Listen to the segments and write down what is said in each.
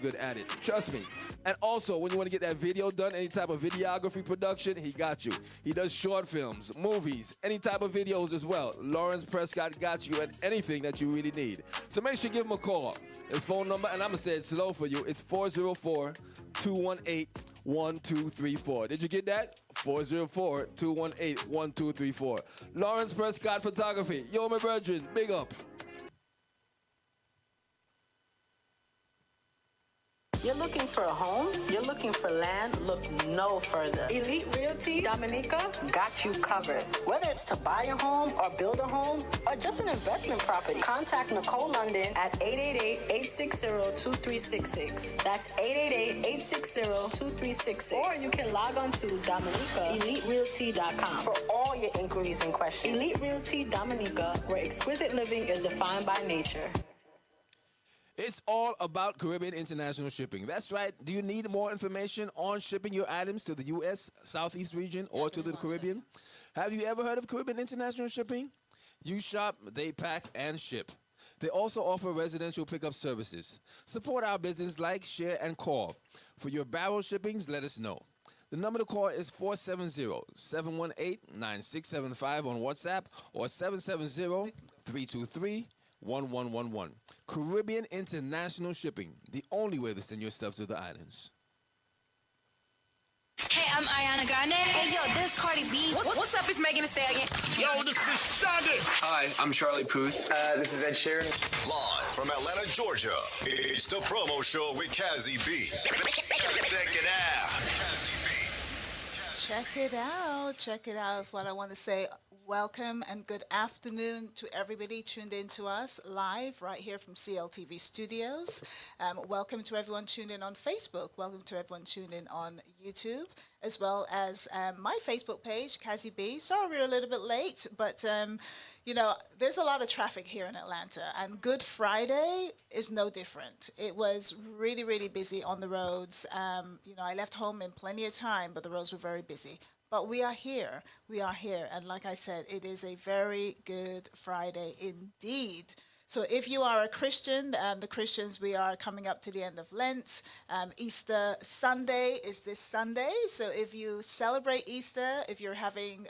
good at it. Trust me. And also, when you want to get that video done, any type of videography production, he got you. He does short films, movies, any type of videos as well. Lawrence Prescott got you at anything that you really need. So make sure you give him a call. His phone number, and I'm going to say it slow for you, it's 404-218-1234. Did you get that? 404-218-1234. Lawrence Prescott Photography. Yo, my brethren, big up. You're looking for a home? You're looking for land? Look no further. Elite Realty Dominica got you covered. Whether it's to buy a home or build a home or just an investment property, contact Nicole London at 888-860-2366. That's 888-860-2366. Or you can log on to DominicaEliteRealty.com for all your inquiries and questions. Elite Realty Dominica, where exquisite living is defined by nature. It's all about Caribbean International Shipping. That's right. Do you need more information on shipping your items to the U.S. Southeast region or to the Caribbean? Have you ever heard of Caribbean International Shipping? You shop, they pack, and ship. They also offer residential pickup services. Support our business, like, share, and call. For your barrel shippings, let us know. The number to call is 470-718-9675 on WhatsApp or 770-323-1111. Caribbean International Shipping, the only way to send your stuff to the islands. Hey, I'm Ariana Grande. Hey, yo, this Cardi B. What's up? It's Megan Thee Stallion. Yo, this is Shonda. Hi, I'm Charlie Puth. This is Ed Sheeran. Live from Atlanta, Georgia, it's the promo show with Cazzy B. Check it out. Check it out. Check it out. What I want to say. Welcome and good afternoon to everybody tuned in to us live right here from CLTV Studios. Welcome to everyone tuned in on Facebook. Welcome to everyone tuned in on YouTube, as well as my Facebook page, Cazzy B. Sorry we're a little bit late, but you know, there's a lot of traffic here in Atlanta, and Good Friday is no different. It was really, really busy on the roads. You know, I left home in plenty of time, but the roads were very busy. But we are here. We are here. And like I said, it is a very good Friday indeed. So if you are a Christian, the Christians, we are coming up to the end of Lent. Easter Sunday is this Sunday. So if you celebrate Easter, if you're having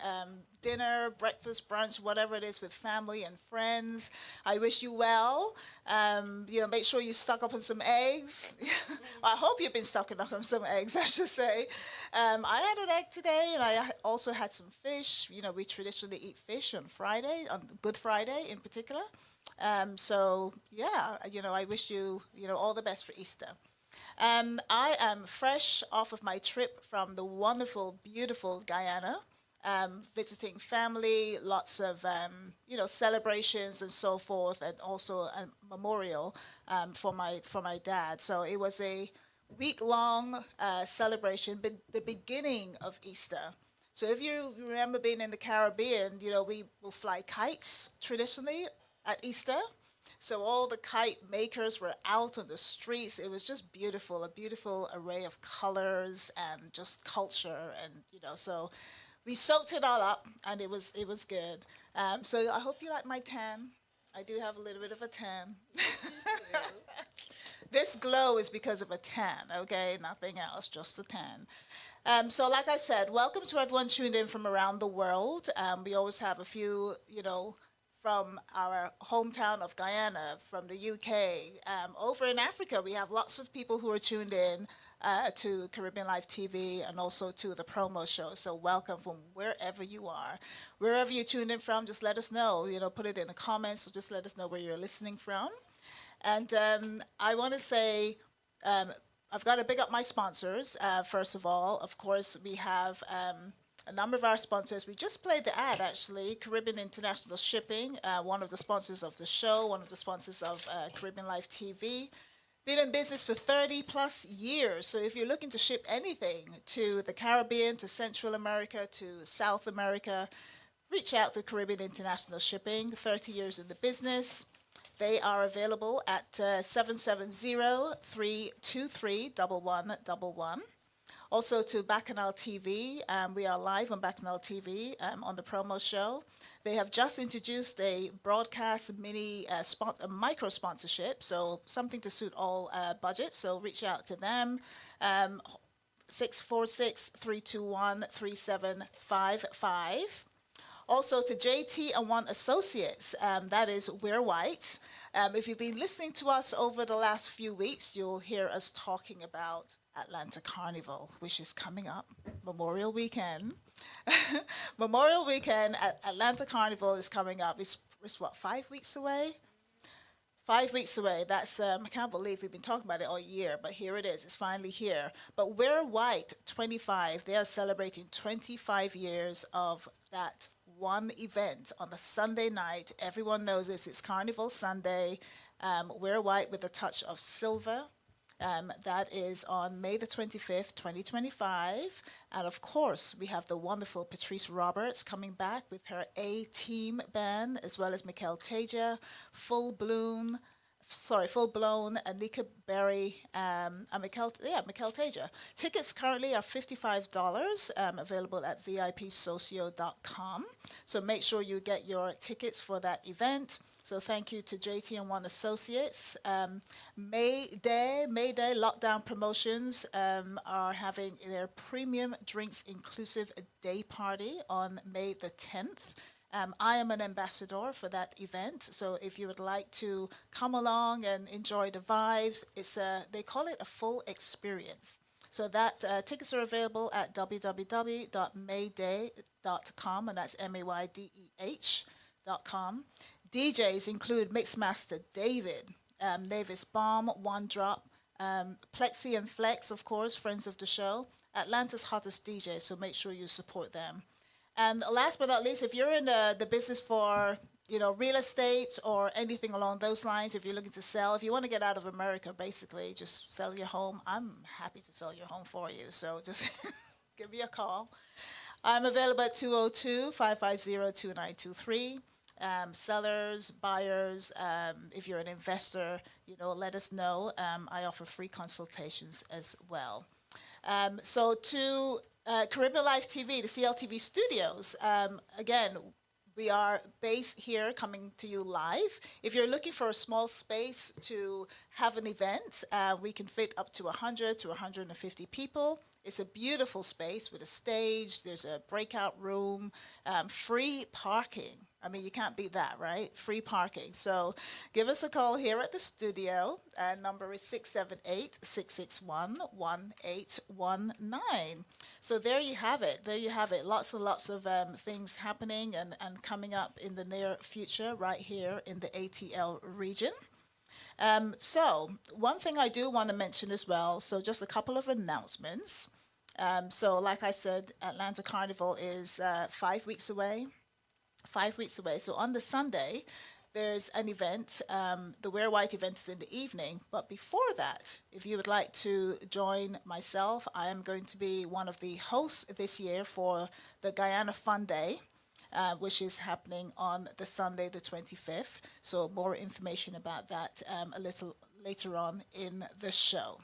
dinner, breakfast, brunch, whatever it is with family and friends, I wish you well. You know, make sure you stock up on some eggs. I hope you've been stocking up on some eggs, I should say. I had an egg today, and I also had some fish. You know, we traditionally eat fish on Friday, on Good Friday in particular. So yeah, you know, I wish you, you know, all the best for Easter. I am fresh off of my trip from the wonderful, beautiful Guyana, visiting family, lots of, you know, celebrations and so forth, and also a memorial for my dad. So it was a week-long celebration, but the beginning of Easter. So if you remember being in the Caribbean, you know, we will fly kites traditionally at Easter. So all the kite makers were out on the streets. It was just beautiful, a beautiful array of colors and just culture. And, you know, so we soaked it all up, and it was good. So I hope you like my tan. I do have a little bit of a tan. This glow is because of a tan, okay? Nothing else, just a tan. So like I said, welcome to everyone tuned in from around the world. We always have a few, you know, from our hometown of Guyana, from the UK. Over in Africa, we have lots of people who are tuned in to Caribbeanlifetv and also to the promo show. So welcome from wherever you are. Wherever you're tuned in from, just let us know. You know, put it in the comments, or just let us know where you're listening from. And I want to say, I've got to big up my sponsors. First of all, of course, we have a number of our sponsors. We just played the ad, actually. Caribbean International Shipping, one of the sponsors of the show, one of the sponsors of Caribbeanlifetv. Been in business for 30 plus years. So if you're looking to ship anything to the Caribbean, to Central America, to South America, reach out to Caribbean International Shipping. 30 years in the business. They are available at 770-323-1111. Also to Bacchanal TV. We are live on Bacchanal TV on the promo show. They have just introduced a broadcast a micro sponsorship, so something to suit all budgets. So reach out to them. 646-321-3755. Also to JT and One Associates, that is We're White. If you've been listening to us over the last few weeks, you'll hear us talking about Atlanta Carnival, which is coming up, Memorial Weekend. Memorial Weekend at Atlanta Carnival is coming up. It's what, 5 weeks away? 5 weeks away. That's I can't believe we've been talking about it all year, but here it is. It's finally here. But We're White 25. They are celebrating 25 years of that one event on the Sunday night. Everyone knows this. It's Carnival Sunday. We're White with a touch of silver. That is on May the 25th, 2025. And of course, we have the wonderful Patrice Roberts coming back with her A-Team band, as well as Mikkel Teja, Full Blown, Anika Berry, and Mikkel Teja. Tickets currently are $55, available at vipsocio.com. So make sure you get your tickets for that event. So thank you to JT and One Associates. May Day Lockdown Promotions are having their premium drinks inclusive day party on May the 10th. I am an ambassador for that event, so if you would like to come along and enjoy the vibes, they call it a full experience. So that tickets are available at www.mayday.com, and that's MAYDEH.com. DJs include Mixmaster David, Navis Bomb, One Drop, Plexi and Flex, of course, friends of the show, Atlanta's hottest DJ, so make sure you support them. And last but not least, if you're in the business for real estate or anything along those lines, if you're looking to sell, if you want to get out of America, basically, just sell your home. I'm happy to sell your home for you, so just give me a call. I'm available at 202-550-2923. Sellers, buyers, if you're an investor, let us know. I offer free consultations as well. So to Caribbeanlifetv, the CLTV studios, again, we are based here coming to you live. If you're looking for a small space to have an event, we can fit up to 100 to 150 people. It's a beautiful space with a stage. There's a breakout room, free parking. I mean, you can't beat that, right? Free parking. So give us a call here at the studio. Number is 678-661-1819. So there you have it. There you have it. Lots and lots of things happening and coming up in the near future right here in the ATL region. So one thing I do want to mention as well, so just a couple of announcements. So like I said, Atlanta Carnival is 5 weeks away. 5 weeks away. So on the Sunday, there's an event. The Wear White event is in the evening. But before that, if you would like to join myself, I am going to be one of the hosts this year for the Guyana Fun Day, which is happening on the Sunday, the 25th. So more information about that a little later on in the show.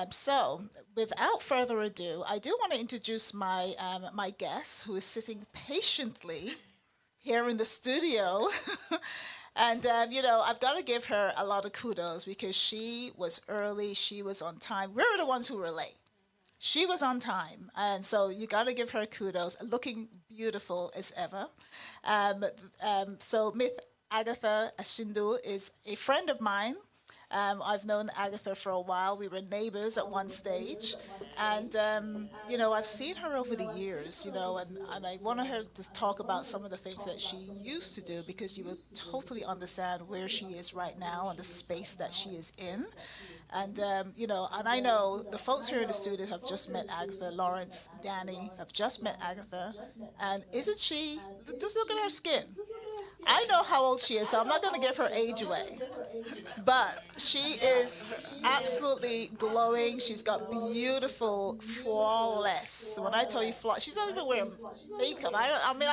So without further ado, I do want to introduce my my guest, who is sitting patiently here in the studio. And, I've got to give her a lot of kudos because she was early. She was on time. We're the ones who were late. She was on time. And so you got to give her kudos, looking beautiful as ever. So Miss Agatha Ashindu is a friend of mine. I've known Agatha for a while. We were neighbors at one stage. And, I've seen her over the years, and I wanted her to talk about some of the things that she used to do because you would totally understand where she is right now and the space that she is in. And, and I know the folks here in the studio have just met Agatha. Lawrence, Dani have just met Agatha. And isn't she, just look at her skin. I know how old she is, so I'm not going to give her age away. But she is absolutely glowing. She's got beautiful, flawless. When I tell you she's not even wearing makeup. I mean,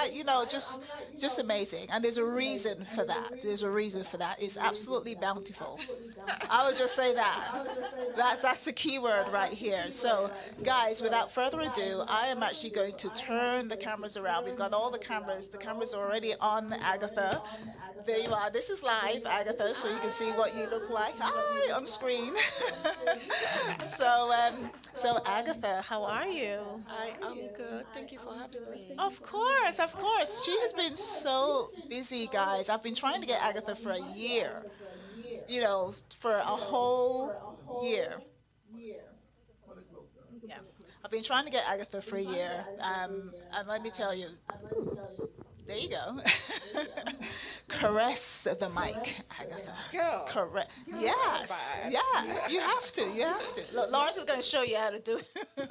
just amazing. And there's a reason for that. There's a reason for that. It's absolutely bountiful. I would just say that. That's the key word right here. So, guys, without further ado, I am actually going to turn the cameras around. We've got all the cameras. The cameras are already on Agatha. There you are. This is live, Agatha, so you can see what you look like. Hi, on screen. So Agatha, how are you? I am good. Thank you for having me. Of course, of course. She has been so busy, guys. I've been trying to get Agatha for a year. For a whole year. Yeah. I've been trying to get Agatha for a year. And let me tell you, there you go. Caress the mic, Agatha. Girl. Correct. Yes. Yes. You have to. You have to. Look, Lawrence is going to show you how to do it.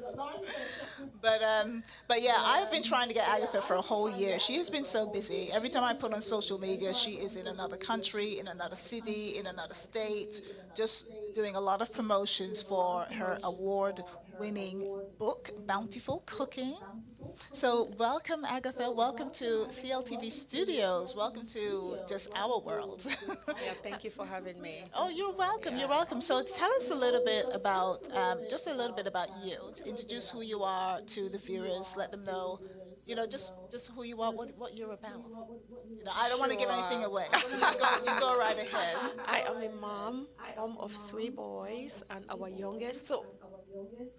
But yeah, I've been trying to get Agatha for a whole year. She has been so busy. Every time I put on social media, she is in another country, in another city, in another state, just doing a lot of promotions for her award-winning book, Bountiful Cooking. So welcome, Agatha. Welcome to CLTV Studios. Welcome to just our world. Yeah, thank you for having me. Oh, you're welcome. You're welcome. So tell us a little bit about, just a little bit about you. Introduce who you are to the viewers. Let them know, just who you are, what you're about. I don't want to give anything away. You go right ahead. I am a mom of 3 boys, and our youngest, so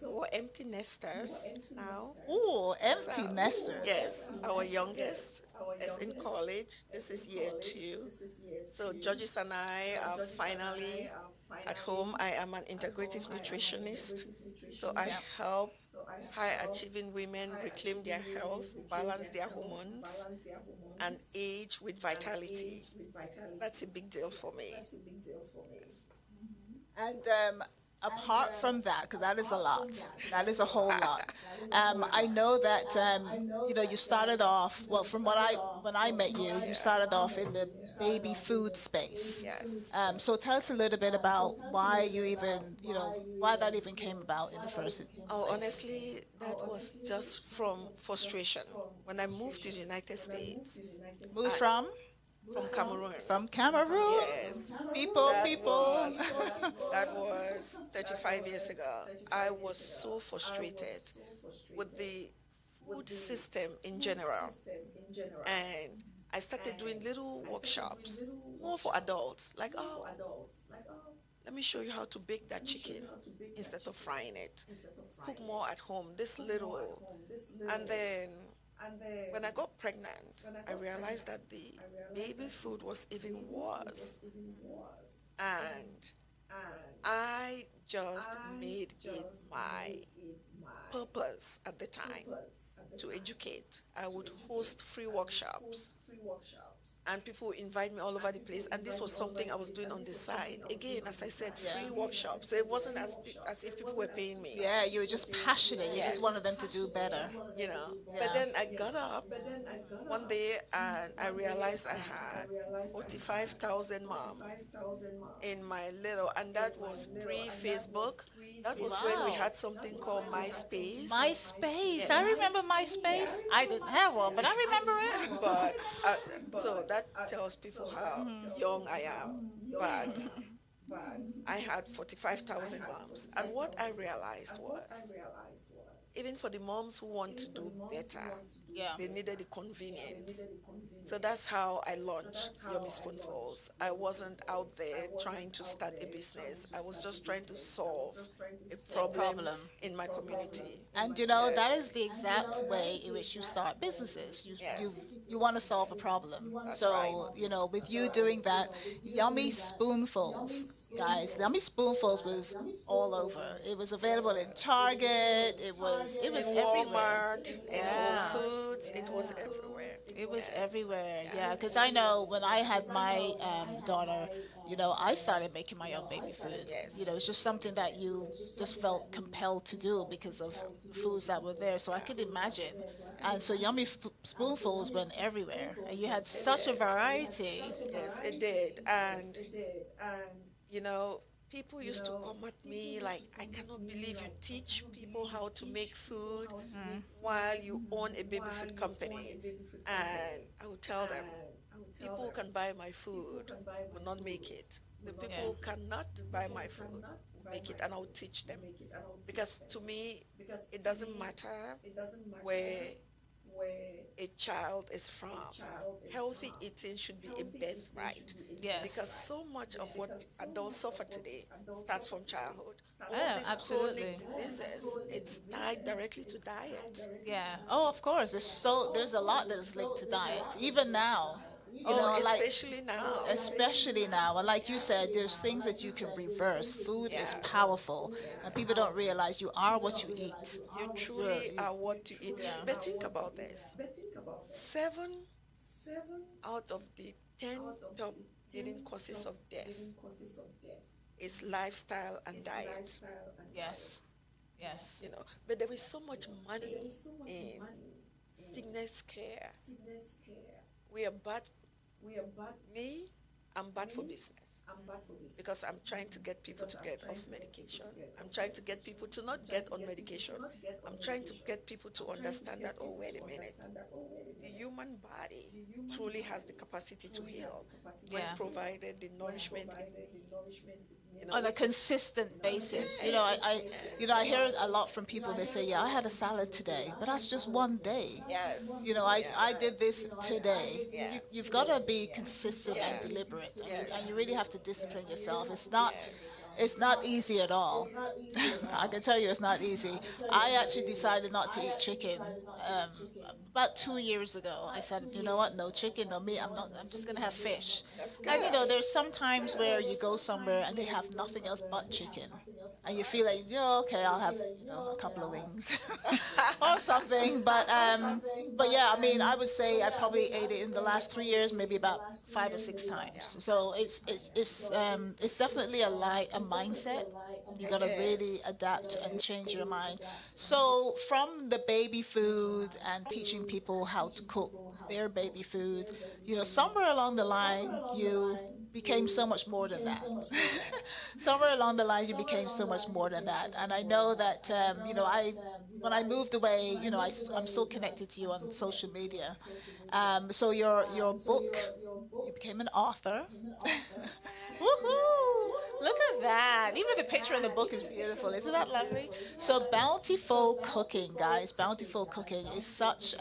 we're empty nesters now. Ooh, empty nesters. Yes, our youngest is in college. This is year 2. So Georges and I are finally at home. I am an integrative nutritionist. So I help high-achieving women reclaim their health, balance their hormones, and age with vitality. That's a big deal for me. And apart from that, because that is a lot, that is a whole lot. I know that you started off from when I met you, you started off in the baby food space. Yes. So tell us a little bit about why you even why that even came about in the first. Oh, honestly, that was just from frustration. When I moved to the United States, Moved from Cameroon. from Cameroon. Yes. People. That was 35 years ago. I was so frustrated with the food system in general. And I started doing little workshops, more for adults, like, let me show you how to bake that chicken instead of frying it. Cook more at home, this little. And then when I got pregnant, I realized that the baby food was even worse. And I just made it my purpose at the time to educate. I would host free workshops. And people would invite me all over the place, and this was something I was doing on the side. Again, as I said, free workshops. So it wasn't as if people were paying me. Yeah, you were just passionate. You Yes. just wanted them to do better. But then I got up one day and I realized I had 45,000 moms in my little, and that was pre-Facebook. That was when we had something called MySpace. MySpace. I remember MySpace. I didn't have one, but I remember it. But so that tells people how young I am. But I had 45,000 moms, and what I realized was, even for the moms who want to do better, they needed the convenience. So that's how I launched Yummy Spoonfuls. I wasn't out there trying to start a business. I was just trying to solve a problem in my community. And that is the exact way in which you start businesses. You want to solve a problem. That's so, right. with you doing that, Yummy Spoonfuls guys. Yummy Spoonfuls was all over. It was available in Target. It was In everywhere. Walmart, in Whole Yeah. Foods, it was everywhere. It was Yes. everywhere, yeah. Because I know when I had my daughter, I started making my own baby food. Yes. It's just something that you just felt compelled to do because of the foods that were there. So I could imagine. And so Yummy Spoonfuls went everywhere. And you had such a variety. Yes, it did. And you know, people used to come at me like, I cannot believe you teach people how to make food while you own a baby food company. And I would tell them, people who can buy my food will not make it. The people who cannot buy my food will make it, and I will teach them. Because to me, it doesn't matter where a child is from. Healthy eating should be a birthright. Yes. Because so much of what adults suffer today starts from childhood. All Yeah, these absolutely. chronic diseases, it's tied directly to diet. Yeah. Oh, of course. There's a lot that is linked to diet, even now. Especially now. Especially now. And like you said, there's things that you can reverse. Food is powerful, and people don't realize you are what you eat. You truly are what you eat. But think about this. 7 out of the 10 top leading causes of death is lifestyle and diet. Yes. Yes. But there is so much money in sickness care. We are bad. Me, I'm bad for business because I'm trying to get people to get off medication. I'm trying to get people to not get on medication. I'm trying to get people to understand that, oh, wait a minute. The human body truly has the capacity to heal when provided the nourishment it needs. On a consistent basis. I hear a lot from people. They say, yeah, I had a salad today, but that's just one day. Yes. I did this today. Yeah. You've got to be consistent and deliberate, and you really have to discipline yourself. It's not easy at all. I can tell you it's not easy. I actually decided not to eat chicken about 2 years ago. I said, you know what, no chicken, no meat, I'm just going to have fish. And there's some times where you go somewhere and they have nothing else but chicken. And you feel like, okay, I'll have, a couple of wings or something. But yeah, I would say I probably ate it in the last 3 years, maybe about 5 or 6 times. So it's definitely a mindset. You got to really adapt and change your mind. So from the baby food and teaching people how to cook their baby food, somewhere along the line, you became so much more than that. Somewhere along the lines, you became so much more than that. And I know that, when I moved away, I'm still connected to you on social media. So your book, you became an author. Woohoo! Look at that. Even the picture in the book is beautiful. Isn't that lovely? So Bountiful Cooking, guys. Bountiful Cooking is such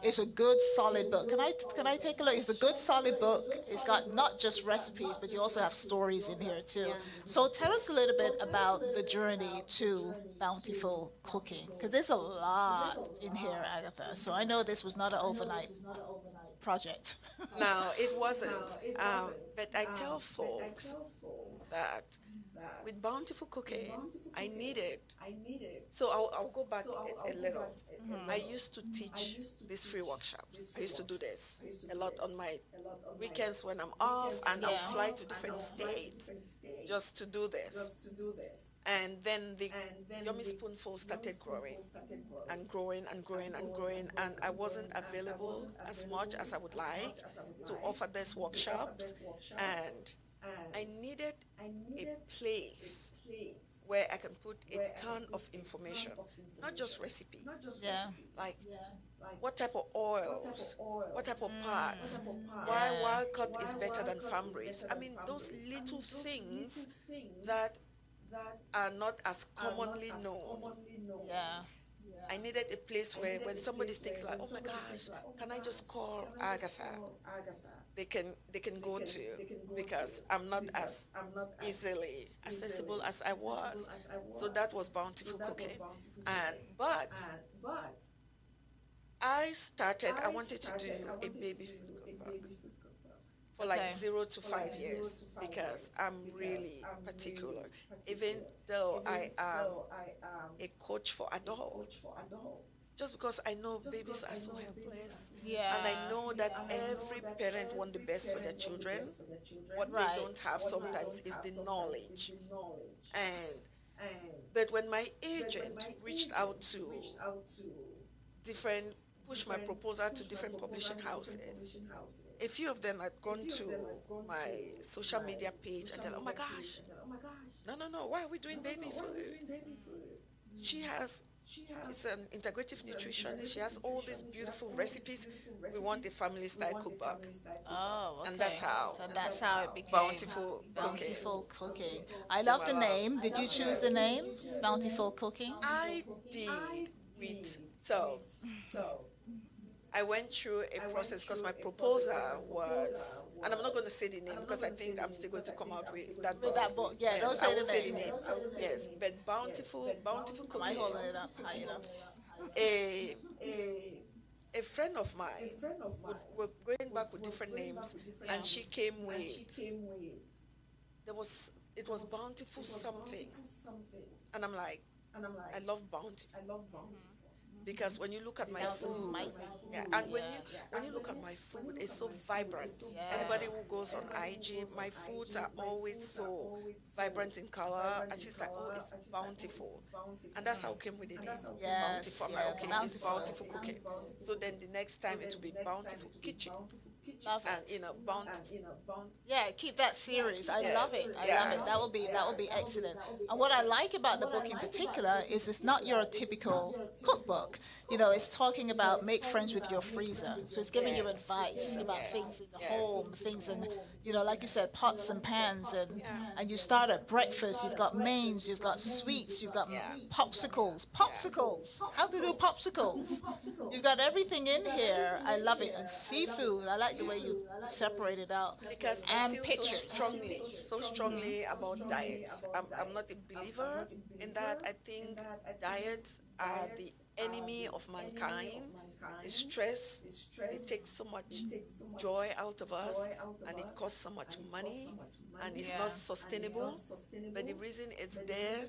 it's a good solid book. Can I take a look? It's a good solid book. It's got not just recipes, but you also have stories in here too. So tell us a little bit about the journey to Bountiful Cooking, because there's a lot in here, Agatha. So I know this was not an overnight project. No, it wasn't. But I tell folks that with Bountiful Cooking, I needed. So I'll go back a little. I used to teach these free workshops. I used to do this a lot on my weekends when I'm off, and I'll fly to different states just to do this. And then the Yummy Spoonful started growing and growing and growing and growing, and I wasn't available as much as I would like to offer these workshops, and I needed a place where I can put a ton of information, not just recipe, like what type of oils, what type of parts, why wild cut is better than farm raised. Those little things that are not as commonly known. I needed a place where when somebody's thinking like, oh my gosh, can I just call Agatha? They can go to, because I'm not as easily accessible as I was. So that was Bountiful Cooking. But I wanted to do a baby food cookbook for like Okay. 0 to 5 years because I'm really particular. Even though I am a coach for adults, just because I know babies are so helpless. Yeah. And I know that every parent wants the best for their children. What they Right. don't have sometimes is the knowledge. And but when my agent reached out to different, pushed my proposal to different publishing houses, a few of them had gone to my social media page and they're like, oh my gosh, no, why are we doing baby food? She's an integrative nutritionist. She has all these beautiful recipes. We want a family style cookbook. Oh, okay. And that's how So that's how it became Bountiful Cooking. I love the name. Did you choose the name? Bountiful Cooking? I did with, so I went through a process because my proposal was, and I'm not going to say the name because I think I'm still going to come out with that book. With that book, yeah, Yes, don't say I the won't say the name. name. Yes, but bountiful Am I cooking. holding it up high enough? A friend of mine, we're going back with different names, and she came with, it was bountiful something, and I'm like, I love bountiful. Because when you look at my food, and when you look at my food, it's so vibrant. Anybody who goes on IG, my foods are always so vibrant in color, and she's like, oh, it's bountiful, and that's how I came with the name. Bountiful. I'm like, okay, it's bountiful cooking. So then the next time it will be bountiful kitchen, Love and it. bountiful. Yeah, keep that series. I love it. I love it. That will be excellent. And what I like about the book in particular is it's not your typical cookbook. You know, it's talking about make friends with your freezer. So it's giving you advice about things in the home, things in, you know, like you said, pots and pans, and you start at breakfast. You've got mains, you've got sweets, you've got popsicles. How to do popsicles? You've got everything in here. I love it. And seafood. I like the way you separate it out. Because and I feel pictures. so strongly about diets. I'm not a believer in that. I think diets are the enemy of mankind. The stress, it takes so much joy out of us, and it costs so much money, and it's not sustainable. But the reason it's there,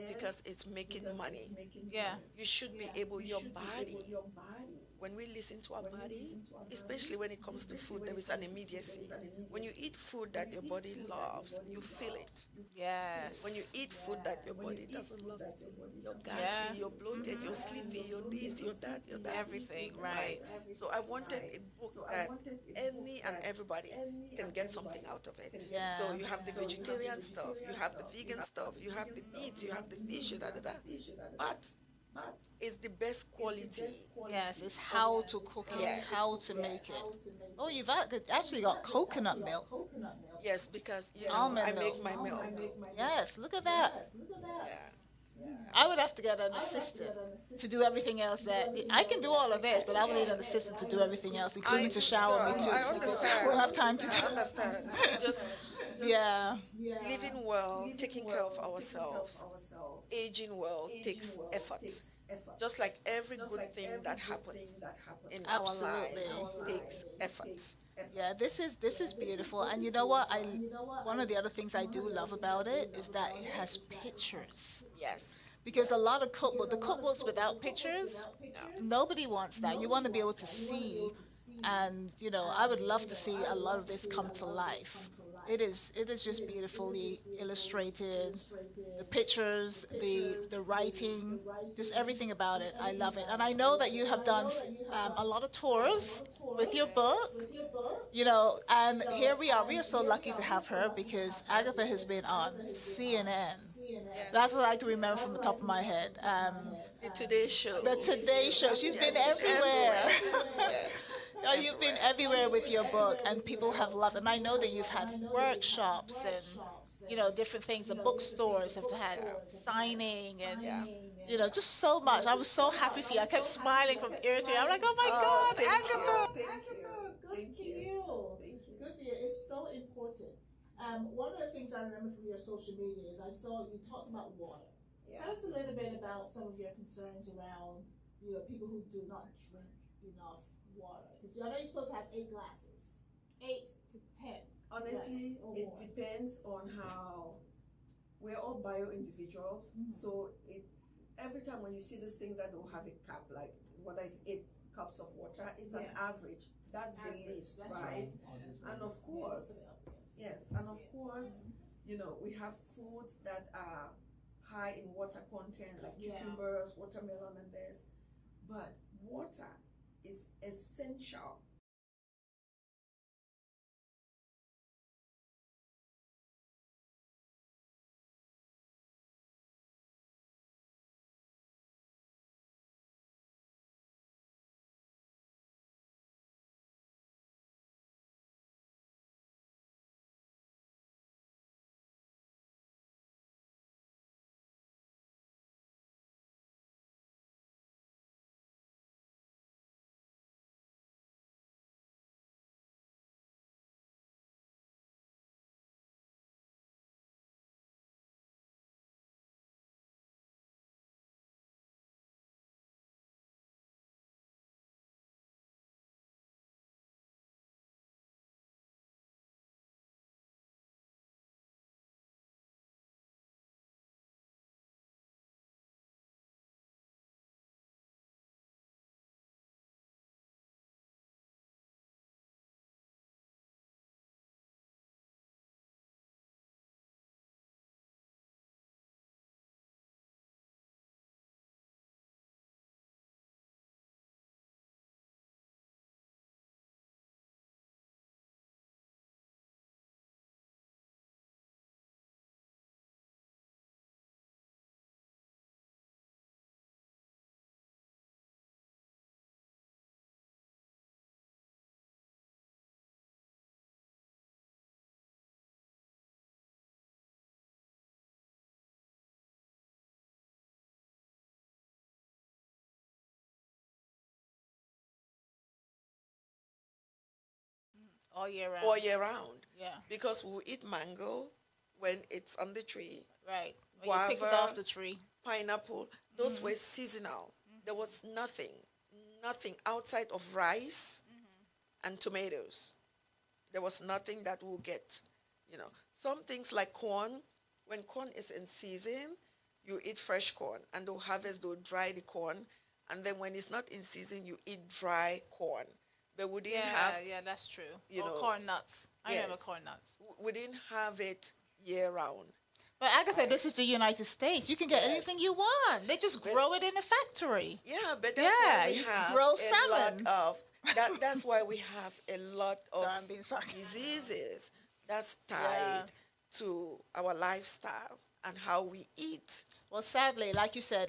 because it's making money. Yeah. You should be able, your body, when we listen to our body, especially when it comes to food, there is an immediacy. When you eat food that your body loves, you feel it. Yes. When you eat food that your body doesn't love, you're gassy, you're bloated, you're sleepy, you're this, you're that, you're that. Everything, right. So I wanted a book that any and everybody can get something out of it. Yeah. So you have the vegetarian stuff, you have the vegan stuff, you have the meat, you have the fish, but it's the best quality. Yes, it's how to cook it, Yes. how to make it. Oh, you've actually got coconut milk. Yes, because Almond I make milk. my milk. Yes, look at that. Yeah. I would have to get an assistant to do everything else. That I can do all of this, but I will need an assistant to do everything else, including to shower me too. I understand. We'll have time to do. I understand. Just Yeah. living well, taking care of ourselves, aging well takes effort. Just like every good thing that happens in our Absolutely. life takes effort. Yeah, this is beautiful. And you know what? One of the other things I do love about it is that it has pictures. Yes. Because a lot of the cookbooks without pictures, nobody wants that. You want to be able to see, and you know, I would love to see a lot of this come to life. It is just beautifully illustrated. The pictures, the writing, just everything about it. I love it. And I know that you have done a lot of tours with your book. You know, and here we are. We are so lucky to have her because Agatha has been on CNN. That's what I can remember from the top of my head. The Today Show. The Today Show. She's been everywhere. No, you've been everywhere with your book, and people have loved it. And I know that you've had workshops and, you know, different things. The bookstores have had signing and, you know, just so much. I was so happy for you. I kept smiling from ear to ear. I'm like, oh my God, Agatha. Good for you. Good for you. It's so important. One of the things I remember from your social media is I saw you talked about water. Tell us a little bit about some of your concerns around, you know, people who do not drink enough water. Because I know you're supposed to have 8 glasses. 8 Honestly, it depends on how we're all bio individuals. So every time when you see these things that don't have a cap, like whether it's 8 cups of water, it's an average. That's the least, right? And of course, yes, and of course, we have foods that are high in water content, like cucumbers, watermelon, and this. But water is essential. All year round. All year round. Yeah. Because we'll eat mango when it's on the tree. Right. When you pick it off the tree. Pineapple, those were seasonal. There was nothing outside of rice and tomatoes. There was nothing that we'll get. Some things like corn, when corn is in season, you eat fresh corn, and they'll harvest, they'll dry the corn, and then when it's not in season, you eat dry corn. But we didn't have, that's true. you Or know, corn nuts. I remember yes. corn nuts. we didn't have it year round. But Agatha, this is the United States. You can get anything you want. They just grow it in a factory. Yeah, but that's why we you have grow a salmon. lot of that's why we have a lot of Sorry, I'm being sarcastic. diseases that's tied to our lifestyle and how we eat. Well, sadly, like you said,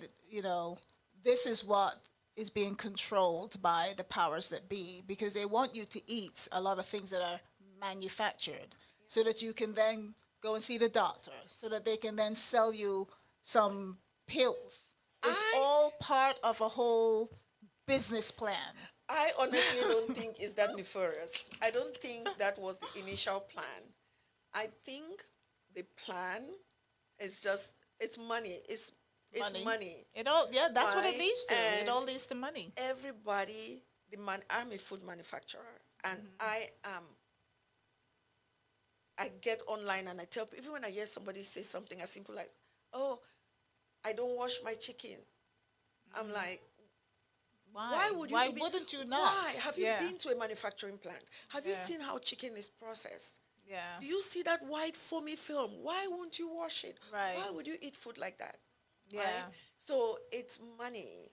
this is what is being controlled by the powers that be because they want you to eat a lot of things that are manufactured so that you can then go and see the doctor, so that they can then sell you some pills. It's all part of a whole business plan. I honestly don't think it's that nefarious. I don't think that was the initial plan. I think the plan is just it's money. It's money. It all that's what it Right? leads to. And It all leads to money. everybody, I'm a food manufacturer, and I get online and I tell people, even when I hear somebody say something as simple like, "Oh, I don't wash my chicken," I'm like, why would you? Why even- wouldn't you not? Why have you Yeah. been to a manufacturing plant? Have you Yeah. seen how chicken is processed? Yeah. Do you see that white foamy film? Why won't you wash it? Right. Why would you eat food like that? Yeah. Right? So it's money.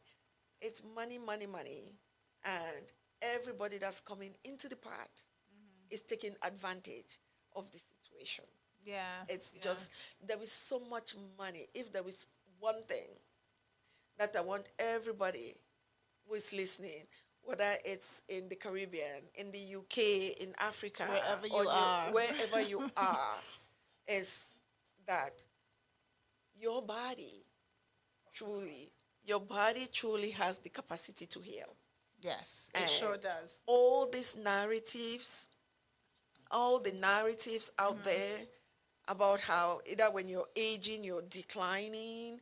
It's money, money, money. And everybody that's coming into the part is taking advantage of the situation. Yeah. It's just, there is so much money. If there is one thing that I want everybody who is listening, whether it's in the Caribbean, in the UK, in Africa, Wherever you or are. wherever you are, is that your body truly has the capacity to heal. Yes, And it sure does. all these narratives, all the narratives out there about how either when you're aging, you're declining,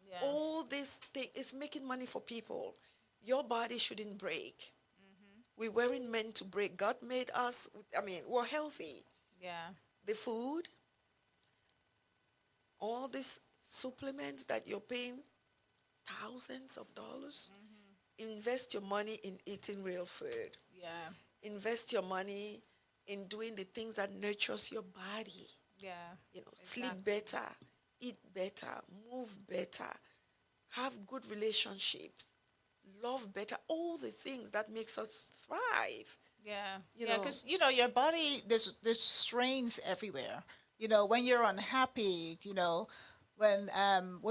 Yeah. all this thing is making money for people. Your body shouldn't break. We weren't meant to break. God made us, we're healthy. Yeah. The food, all these supplements that you're paying thousands of dollars, invest your money in eating real food. Yeah. Invest your money in doing the things that nurtures your body. Yeah. Sleep better, eat better, move better, have good relationships, love better, all the things that makes us thrive. Yeah. You Yeah, know. because, your body, there's strains everywhere. When you're unhappy, when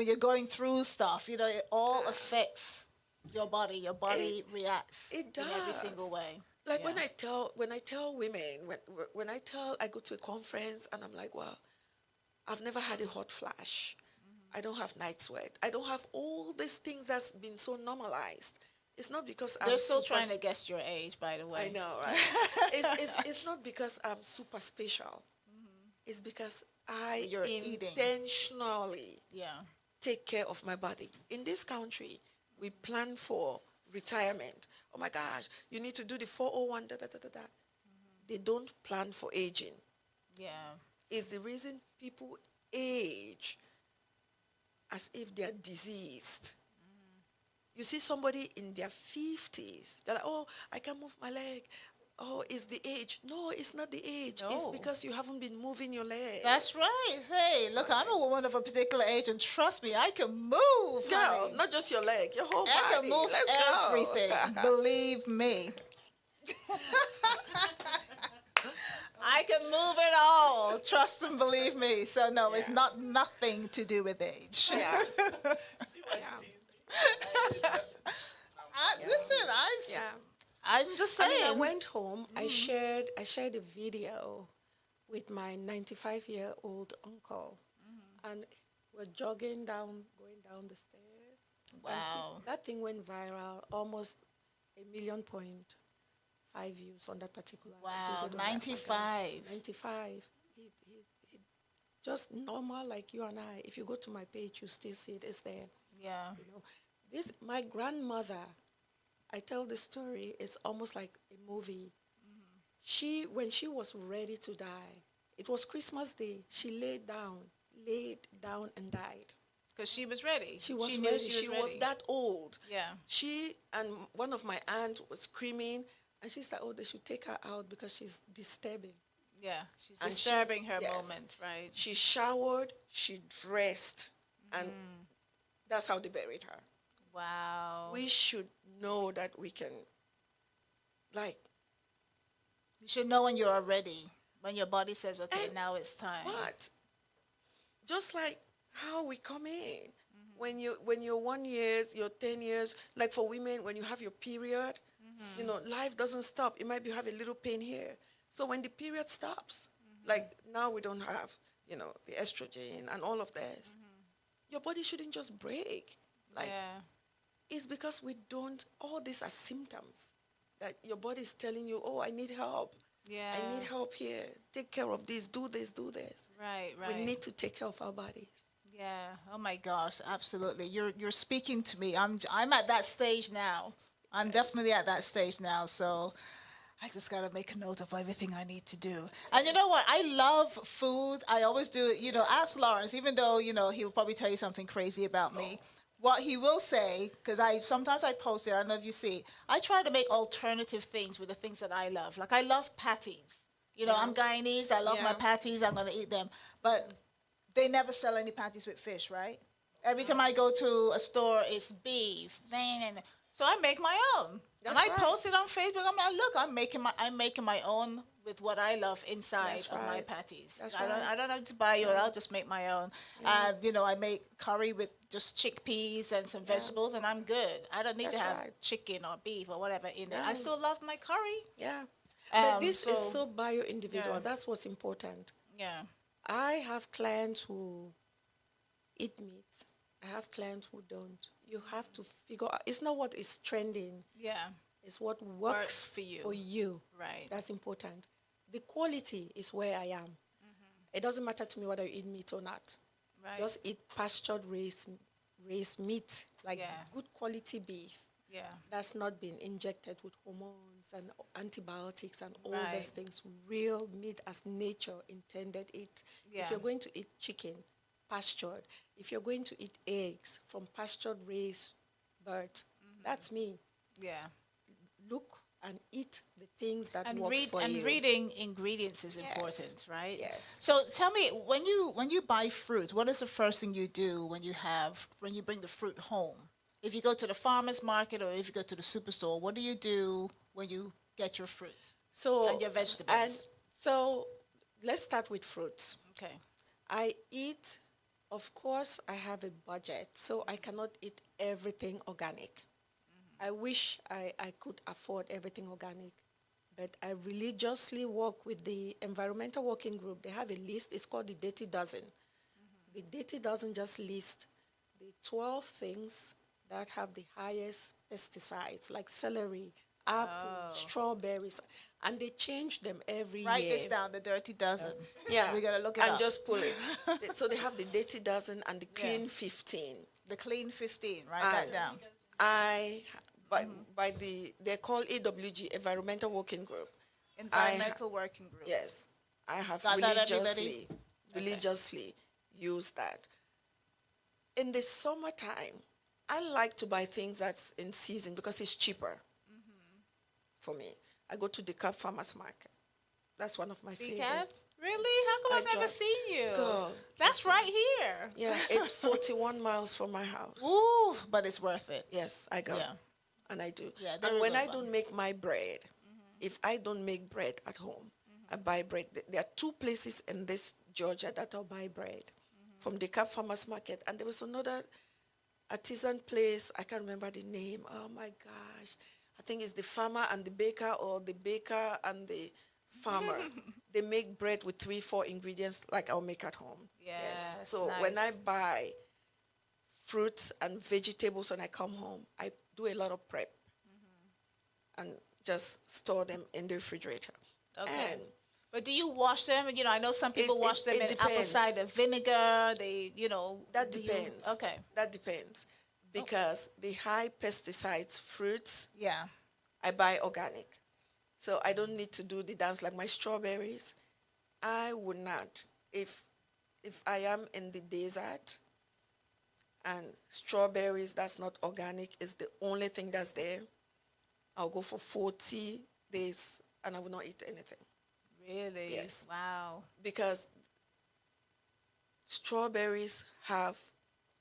you're going through stuff, it all affects your body. Your body reacts It in every does. single way. Like Yeah. when I tell women, I go to a conference and I'm like, well, I've never had a hot flash. I don't have night sweat. I don't have all these things that's been so normalized. It's not because They're I'm still super trying to guess your age, by the way. I know, right? It's not because I'm super special. It's because I You're eating. intentionally Yeah. take care of my body. In this country, we plan for retirement. Oh my gosh, you need to do the 401, da da da da da. They don't plan for aging. Yeah. It's the reason people age as if they're diseased. You see somebody in their 50s, they're like, oh, I can't move my leg. Oh, it's the age. No, it's not the age. It's No. because you haven't been moving your legs. That's right. Hey, look, I'm a woman of a particular age, and trust me, I can move, Girl, honey. not just your leg, your whole I body. can move Let's go. everything. Believe me. I can move it all. Trust and believe me. So no, it's not nothing to do with age. Yeah. Listen, Yeah. I'm just saying. I went home. I shared a video with my 95-year-old uncle, and we're going down the stairs. Wow. And that thing went viral, almost 1.5 million views on that particular. Wow, video on that 95. account. 95. He just normal like you and I. If you go to my page, you still see it. It's there. Yeah. My grandmother, I tell this story, it's almost like a movie. When she was ready to die, it was Christmas Day, she laid down and died. Because she was ready. She was knew ready. She was ready. that old. Yeah. She and one of my aunts was screaming, and she's like, oh, they should take her out because she's disturbing. Yeah. She's And disturbing her yes. moment, right? She showered, she dressed, and that's how they buried her. Wow. We should know that we can, You should know when you're ready. When your body says, okay, now it's time. But just like how we come in, when you're 1 year, you're 10 years, like for women, when you have your period, life doesn't stop. It might be you have a little pain here. So when the period stops, like now we don't have, the estrogen and all of this, your body shouldn't just break. It's because we don't, all these are symptoms that your body is telling you, oh, I need help. Yeah. I need help here. Take care of this. Do this. Do this. Right. We need to take care of our bodies. Yeah. Oh my gosh, absolutely. You're speaking to me. I'm at that stage now. I'm definitely at that stage now. So I just got to make a note of everything I need to do. And you know what? I love food. I always do. Ask Lawrence, even though, he will probably tell you something crazy about me. What he will say, because sometimes I post it, I don't know if you see, I try to make alternative things with the things that I love. Like I love patties. I'm Guyanese. I love my patties. I'm going to eat them. But they never sell any patties with fish, right? Every time I go to a store, it's beef. So I make my own. And I post it on Facebook. I'm like, look, I'm making my own with what I love inside of my patties. I don't have to buy you. I'll just make my own. I make curry with just chickpeas and some vegetables, and I'm good. I don't need to have chicken or beef or whatever in it. I still love my curry. Yeah. But this is so bio-individual. That's what's important. Yeah. I have clients who eat meat. I have clients who don't. You have to figure out. It's not what is trending. Yeah. It's what works for you. Right. That's important. The quality is where I am. It doesn't matter to me whether you eat meat or not. Right. Just eat pastured raised meat, like good quality beef. that's not been injected with hormones and antibiotics and all Right. these things. Real meat as nature intended it. Yeah. If you're going to eat chicken, pastured. If you're going to eat eggs from pastured raised birds, that's me. Yeah. Look and eat the things that And works for you. reading ingredients is important, right? Yes. So tell me, when you buy fruit, what is the first thing you do when you bring the fruit home? If you go to the farmer's market or if you go to the superstore, what do you do when you get your fruit and your vegetables? And so let's start with fruits. Okay. I eat, of course, I have a budget, so I cannot eat everything organic. I wish I could afford everything organic, but I religiously work with the Environmental Working Group. They have a list, it's called the Dirty Dozen. The Dirty Dozen just lists the 12 things that have the highest pesticides, like celery, apple, strawberries, and they change them every year. Write this down, the Dirty Dozen. Yeah. We gotta look it and up. just pull it. So they have the Dirty Dozen and the Clean 15. The Clean 15, write that And down. They're called EWG, Environmental Working Group. Environmental Working Group. Yes, I have Got that, everybody? religiously used that. In the summertime, I like to buy things that's in season because it's cheaper for me. I go to the Decaf Farmers Market. That's one of my favorite. Decaf? Really? How come I've never seen you? Girl, That's right here. yeah, it's 41 miles from my house. Ooh, but it's worth it. Yes, I go. Yeah. And I do. Yeah, they're and when good I one. don't make my bread, if I don't make bread at home, I buy bread. There are two places in this Georgia that I'll buy bread from the Cap Farmers Market. And there was another artisan place. I can't remember the name. Oh my gosh. I think it's the farmer and the baker, or the baker and the farmer. They make bread with 3-4 ingredients like I'll make at home. Yes, So when I nice. buy fruits and vegetables when I come home, I do a lot of prep and just store them in the refrigerator. Okay. And But do you wash them? You know, I know some people wash them in apple depends. cider vinegar. That do you- depends. Okay. That depends. Because the high pesticides fruits, Yeah. I buy organic. So I don't need to do the dance like my strawberries. I would not. If I am in the desert and strawberries that's not organic is the only thing that's there, I'll go for 40 days and I will not eat anything. Really? Yes. Wow. Because strawberries have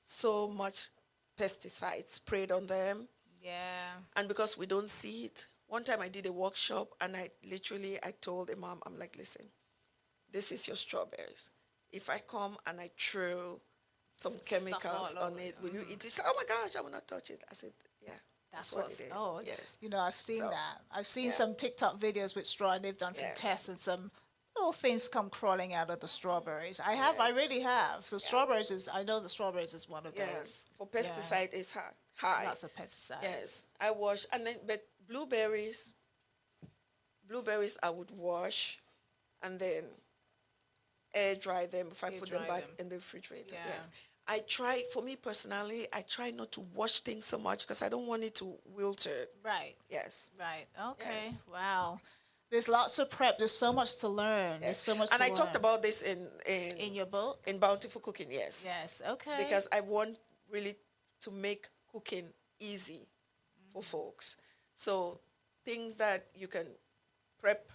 so much pesticides sprayed on them. Yeah. And because we don't see it, one time I did a workshop and I told the mom, I'm like, listen, this is your strawberries. If I come and I throw some chemicals all on over it, will you eat it? She said, oh my gosh, I will not touch it. I said, yeah, that's what it is. Oh, yes. You know, I've seen So, that. I've seen yeah. some TikTok videos with straw, and they've done some Yes. tests, and some little things come crawling out of the strawberries. I really have. So I know the strawberries is one of those. Yes. For pesticide, it's high. Lots of pesticides. Yes, I wash, but blueberries I would wash and then air dry them before I put them dry back them. in the refrigerator. Yeah. Yes. For me personally, I try not to wash things so much because I don't want it to wilter. Right. Yes. Right. Okay. Yes. Wow. There's lots of prep. There's so much to learn. There's so much And to I learn. talked about this in your book? in Bountiful Cooking, yes. Yes. Okay. Because I want really to make cooking easy for folks. So things that you can prep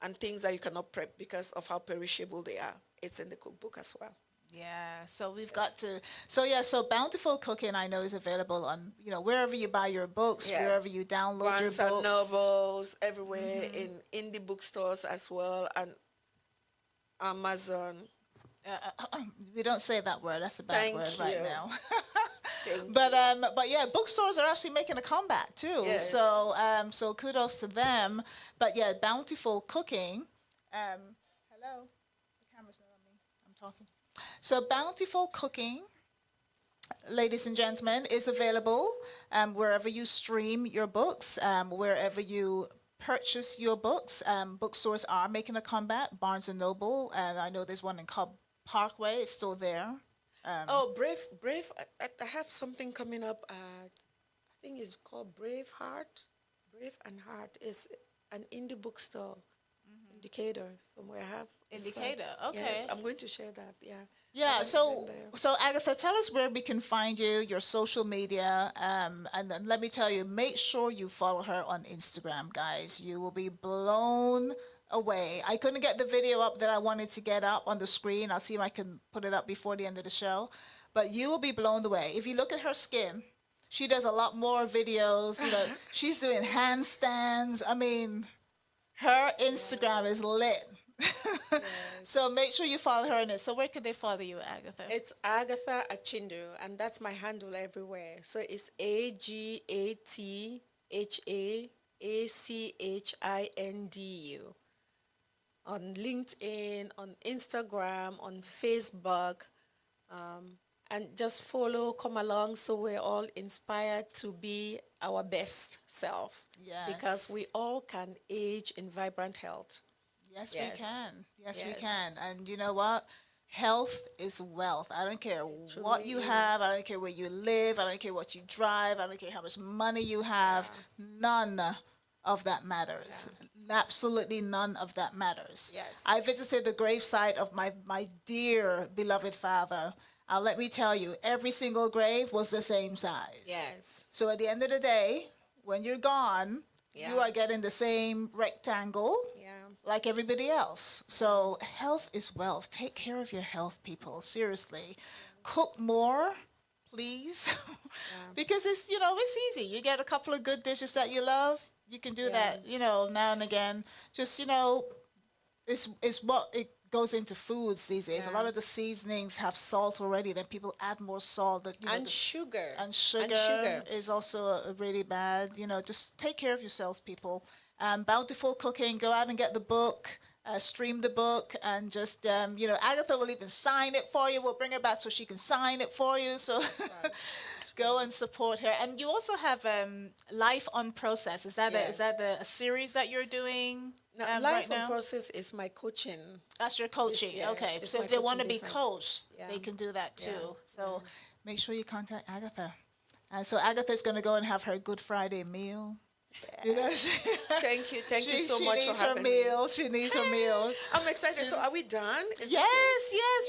and things that you cannot prep because of how perishable they are. It's in the cookbook as well. Yeah, so we've got to. So Bountiful Cooking, I know, is available on wherever you buy your books, Yeah. wherever you download Barnes your and books. Nobles, everywhere, in indie bookstores as well, and Amazon. We don't say that word. That's a bad Thank word right you. now. Thank But you. but yeah, bookstores are actually making a comeback too. Yes. So kudos to them. But yeah, Bountiful Cooking. Hello, the camera's not on me. I'm talking. So Bountiful Cooking, ladies and gentlemen, is available wherever you stream your books, wherever you purchase your books. Bookstores are making a comeback. Barnes and Noble, and I know there's one in Cobb Parkway. It's still there. Brave. I have something coming up at, I think it's called Brave Heart. Brave and Heart is an indie bookstore. Indicator somewhere. I have a site. Indicator, okay. Yes, I'm going to share that. Yeah. Yeah, I haven't so been there. so Agatha, tell us where we can find you, your social media, and then let me tell you, make sure you follow her on Instagram, guys. You will be blown away. I couldn't get the video up that I wanted to get up on the screen. I'll see if I can put it up before the end of the show. But you will be blown away. If you look at her skin, she does a lot more videos. You know, she's doing handstands. I mean, her Instagram is lit. So make sure you follow her on it. So where can they follow you, Agatha? It's Agatha Achindu, and that's my handle everywhere. So it's AGATHAACHINDU on LinkedIn, on Instagram, on Facebook, and just follow, come along, so we're all inspired to be our best self. Yes. Because we all can age in vibrant health. Yes, Yes. we can. Yes, we Yes. can. And you know what? Health is wealth. I don't care what you have. I don't care where you live. I don't care what you drive. I don't care how much money you have. None of that matters. Absolutely none of that matters. Yes. I visited the gravesite of my dear beloved father. Let me tell you, every single grave was the same size. Yes. So at the end of the day, when you're gone, you Yeah. are getting the same rectangle like everybody else. So health is wealth. Take care of your health, people. Seriously. Cook more, please. Because it's, it's easy. You get a couple of good dishes that you love. You can do that, now and again. Just, it's what it goes into foods these days. A lot of the seasonings have salt already. Then people add more salt. And sugar. And sugar is also really bad. Just take care of yourselves, people. Bountiful Cooking, go out and get the book, stream the book, and just, Agatha will even sign it for you. We'll bring her back so she can sign it for you. So go and support her. And you also have Life on Process. Is that a series that you're doing? Life right on now? Process is my coaching. That's your coaching. Yes, okay. it's So my if they want to coaching be business. coached, they can do that too. So make sure you contact Agatha. So Agatha's going to go and have her Good Friday meal. Thank you so much for having me. She needs her meal. I'm excited. So are we done? Yes, we are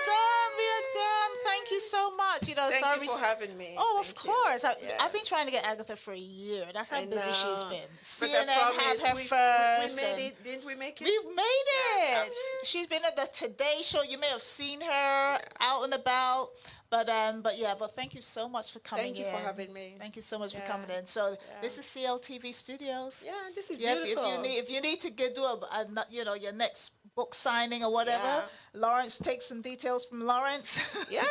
done. We are done. Thank you so much. Thank you for having me. Oh, of Thank you. course. I've been trying to get Agatha for a year. That's how busy she's been. But CNN the problem had is her first. we made it. Didn't we make it? We've made it. Yes, She's been at the Today Show. You may have seen her out and about. But thank you so much for coming in. Thank you for having me. Thank you so much for coming in. So this is CLTV Studios. Yeah, this is If beautiful. you need to do your next book signing or whatever, Lawrence, take some details from Lawrence. Yeah.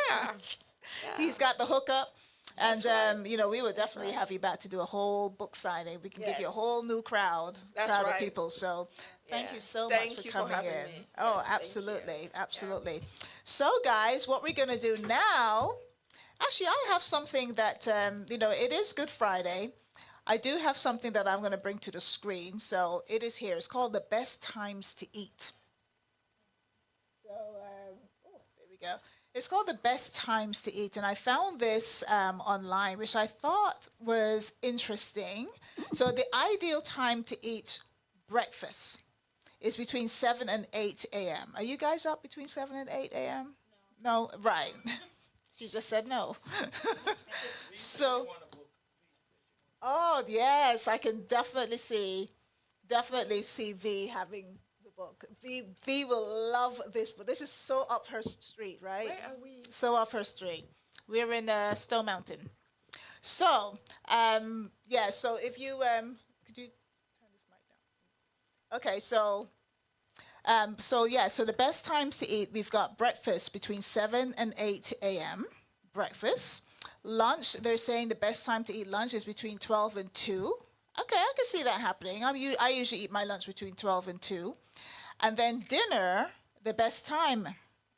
He's got the hookup. And right. we would definitely have you back to do a whole book signing. We can give you a whole new crowd of right. people. So thank you so Thank much you for for coming having in. me. Oh, Yes, absolutely, absolutely. So guys, what we're gonna do now? Actually, I have something that it is Good Friday. I do have something that I'm going to bring to the screen. So it is here. It's called The Best Times to Eat. So there we go. It's called The Best Times to Eat. And I found this online, which I thought was interesting. So the ideal time to eat breakfast is between 7 and 8 a.m. Are you guys up between 7 and 8 a.m.? No? Right. She just said no. So, oh yes, I can definitely see V having the book. V will love this book. This is so up her street, right? Where are we? So up her street. We're in Stone Mountain. So, so if you could you turn this mic down? Okay, so the best times to eat, we've got breakfast between 7 and 8 a.m. Breakfast. Lunch, they're saying the best time to eat lunch is between 12 and 2. Okay, I can see that happening. I usually eat my lunch between 12 and 2. And then dinner, the best time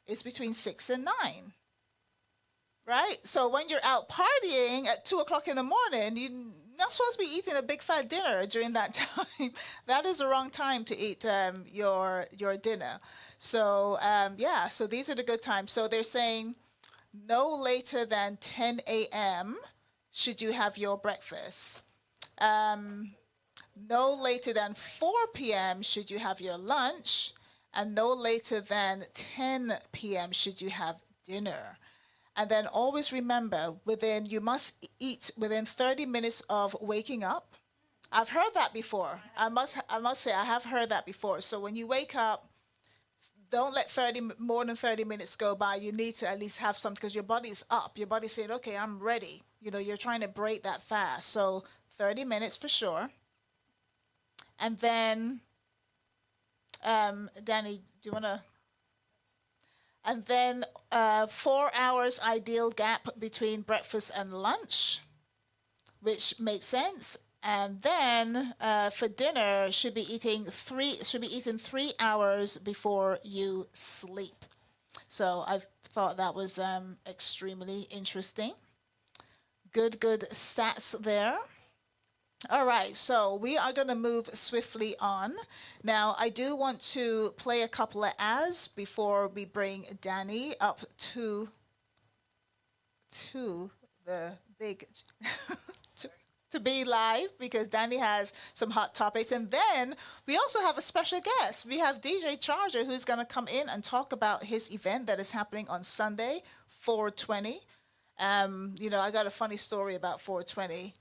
is between 6 and 9. Right? So when you're out partying at 2 o'clock in the morning, you're not supposed to be eating a big fat dinner during that time. That is the wrong time to eat your dinner. So, so these are the good times. So they're saying no later than 10 a.m. should you have your breakfast? No later than 4 p.m. should you have your lunch, and no later than 10 p.m. should you have dinner. And then always remember, you must eat within 30 minutes of waking up. I've heard that before. I must say I have heard that before. So when you wake up, don't let more than 30 minutes go by. You need to at least have something because your body's up. Your body's saying, okay, I'm ready. You're trying to break that fast. So 30 minutes for sure. And then, Dani, do you want to? And then 4 hours ideal gap between breakfast and lunch, which makes sense. And then for dinner, should be eaten 3 hours before you sleep. So I thought that was extremely interesting. Good stats there. All right, so we are going to move swiftly on. Now, I do want to play a couple of ads before we bring Dani up to the big to be live, because Dani has some hot topics. And then we also have a special guest. We have DJ Charger, who's going to come in and talk about his event that is happening on Sunday, 420. I got a funny story about 420,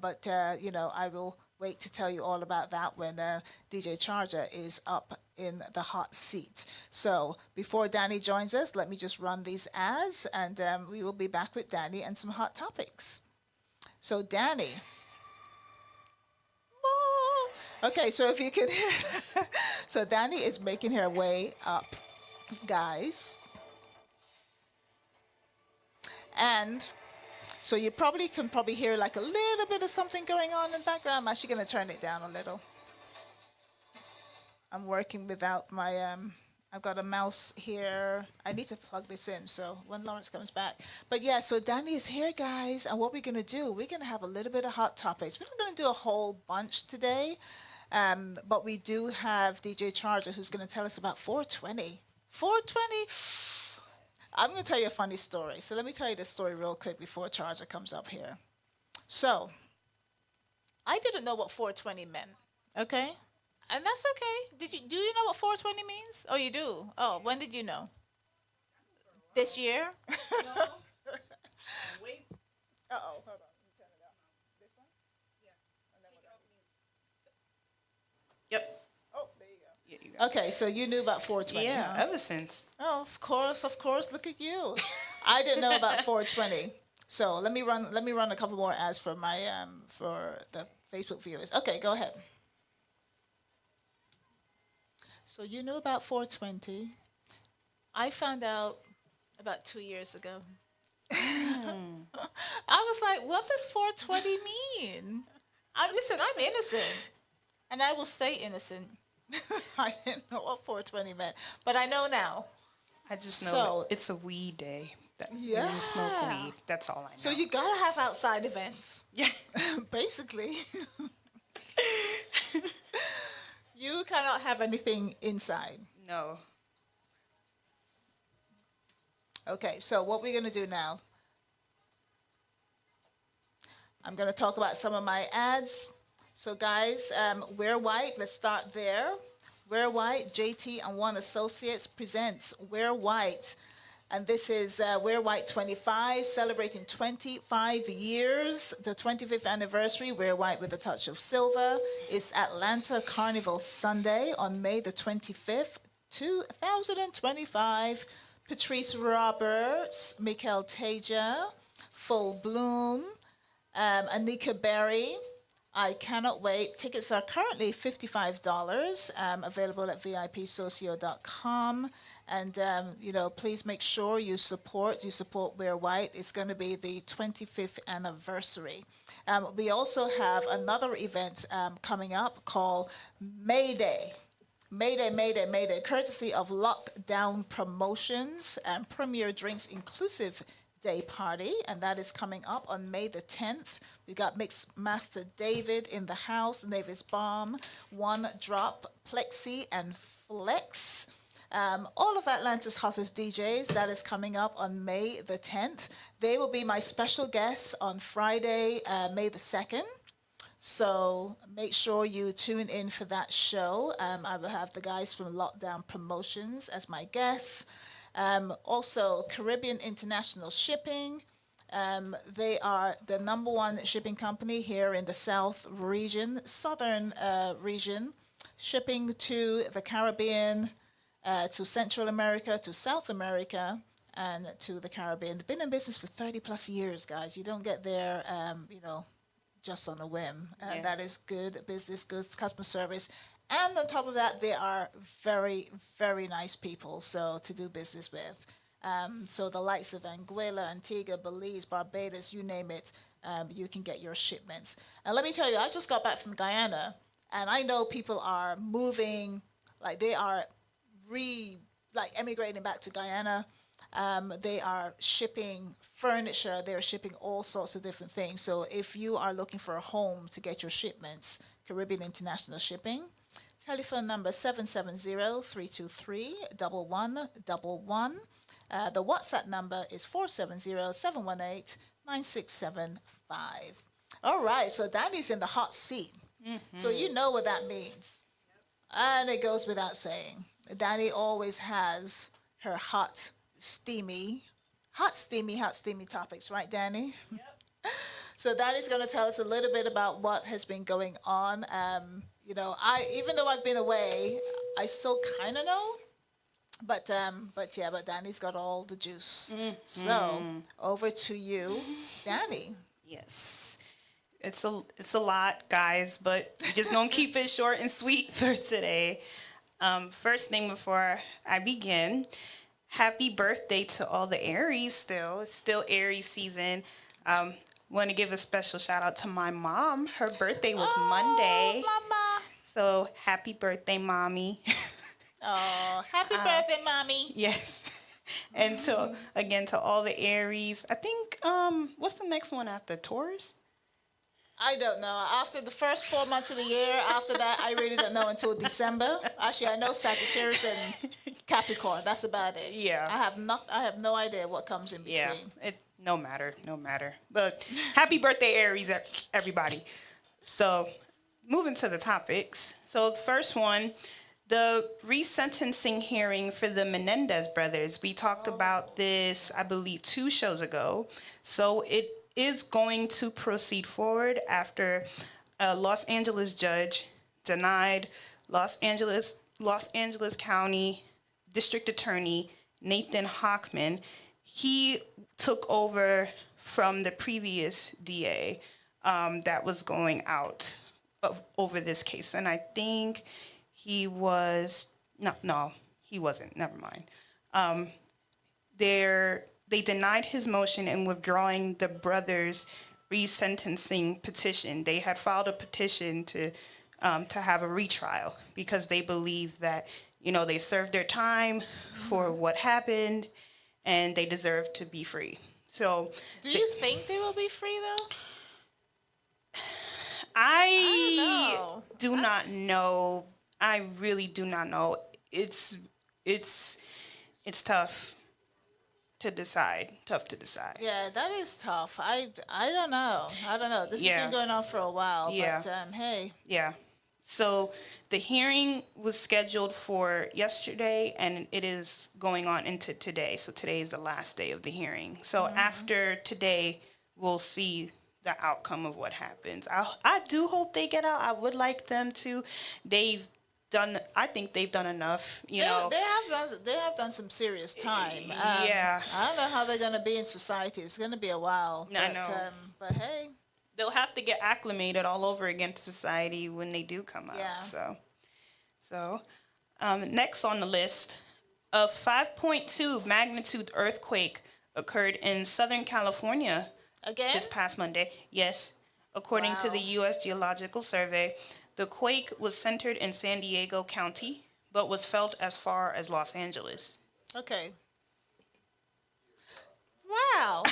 but I will wait to tell you all about that when DJ Charger is up in the hot seat. So before Dani joins us, let me just run these ads, and we will be back with Dani and some hot topics. So Dani. Okay, so if you can hear, so Dani is making her way up, guys. And so you can hear like a little bit of something going on in the background. I'm actually going to turn it down a little. I'm working without my, I've got a mouse here. I need to plug this in, so when Lawrence comes back. But yeah, so Dani is here, guys. And what we're going to do, we're going to have a little bit of hot topics. We're not going to do a whole bunch today, but we do have DJ Charger who's going to tell us about 420. 420. I'm going to tell you a funny story. So let me tell you this story real quick before Charger comes up here. So I didn't know what 420 meant, okay? And that's okay. Do you know what 420 means? Oh, you do? Oh, when did you know? This year? No. Wait. Uh-oh, hold on. Let me turn it up. This one? Yeah. And then Yep. Oh, there you go. Yeah, you got Okay, so you knew about 420, Yeah, huh? ever since. Oh, of course. Look at you. I didn't know about 420. So let me run a couple more ads for my for the Facebook viewers. Okay, go ahead. So you knew about 420. I found out about 2 years ago. I was like, what does 420 mean? I'm innocent. And I will stay innocent. I didn't know what 420 meant. But I know now. I just know it's a weed day. Yeah. You smoke weed. That's all I know. So you gotta have outside events. Yeah. Basically. You cannot have anything inside. No. Okay, so what we're going to do now, I'm going to talk about some of my ads. So guys, Wear White, let's start there. Wear White, JT and One Associates presents Wear White. And this is Wear White 25, celebrating 25 years, the 25th anniversary, Wear White with a Touch of Silver. It's Atlanta Carnival Sunday on May the 25th, 2025. Patrice Roberts, Mikael Teja, Full Bloom, Anika Berry. I cannot wait. Tickets are currently $55, available at vipsocio.com. And, please make sure you support Wear White. It's going to be the 25th anniversary. We also have another event coming up called May Day. Mayday, courtesy of Lockdown Promotions and Premier Drinks Inclusive Day Party, and that is coming up on May the 10th. We got Mix Master David in the house, Navis Bomb, One Drop, Plexi, and Flex. All of Atlanta's hottest DJs, that is coming up on May the 10th. They will be my special guests on Friday, May the 2nd. So make sure you tune in for that show. I will have the guys from Lockdown Promotions as my guests. Also, Caribbean International Shipping. They are the number one shipping company here in the southern region, shipping to the Caribbean, to Central America, to South America, and to the Caribbean. They've been in business for 30 plus years, guys. You don't get there, just on a whim. That is good business, good customer service. And on top of that, they are very, very nice people to do business with. So the likes of Anguilla, Antigua, Belize, Barbados, you name it, you can get your shipments. And let me tell you, I just got back from Guyana, and I know people are moving, like they are emigrating back to Guyana. They are shipping furniture. They're shipping all sorts of different things. So if you are looking for a home to get your shipments, Caribbean International Shipping, telephone number 770-323-1111. The WhatsApp number is 470-718-9675. All right, so Dani's in the hot seat. So you know what that means. And it goes without saying. Dani always has her hot, steamy topics, right, Dani? Yep. So Dani's going to tell us a little bit about what has been going on. Even though I've been away, I still kind of know. But Dani's got all the juice. So over to you, Dani. Yes. It's a lot, guys, but we're just going to keep it short and sweet for today. First thing before I begin, happy birthday to all the Aries still. It's still Aries season. Want to give a special shout out to my mom. Her birthday was Monday. Mama. So happy birthday, Mommy. Oh, happy birthday, Mommy. Yes. And to all the Aries. I think, what's the next one after Taurus? I don't know. After the first 4 months of the year, after that, I really don't know until December. Actually, I know Sagittarius and Capricorn. That's about it. Yeah. I have no idea what comes in between. Yeah. No matter. But happy birthday, Aries, everybody. So, moving to the topics. So, the first one, the resentencing hearing for the Menendez brothers. We talked about this, I believe, 2 shows ago. So, it is going to proceed forward after a Los Angeles judge denied Los Angeles County District Attorney Nathan Hochman. He took over from the previous DA that was going out over this case. And I think he was, no, he wasn't, never mind. They denied his motion in withdrawing the brothers' resentencing petition. They had filed a petition to have a retrial because they believe that, they served their time for what happened and they deserve to be free. So, do you think they will be free though? I do not know. I really do not know. It's tough to decide. Yeah, that is tough. I don't know. This has been going on for a while, but hey. Yeah. So the hearing was scheduled for yesterday, and it is going on into today. So today is the last day of the hearing. So after today, we'll see the outcome of what happens. I do hope they get out. I would like them to. I think they've done enough, They have done some serious time. Yeah. I don't know how they're going to be in society. It's going to be a while. I know. But hey. They'll have to get acclimated all over again to society when they do come out. Yeah. So next on the list, a 5.2 magnitude earthquake occurred in Southern California this past Monday. Yes, according to the U.S. Geological Survey. The quake was centered in San Diego County, but was felt as far as Los Angeles. Okay. Wow.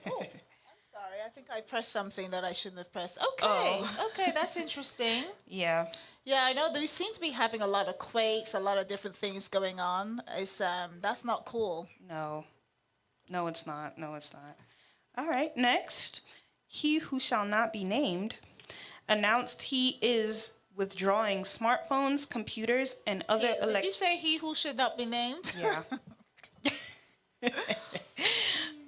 Oh, I'm sorry. I think I pressed something that I shouldn't have pressed. Okay, okay, that's interesting. Yeah. Yeah, I know they seem to be having a lot of quakes, a lot of different things going on. It's that's not cool. No. No, it's not. No, it's not. All right, next. He who shall not be named announced he is withdrawing smartphones, computers, and other Did you say he who should not be named? Yeah.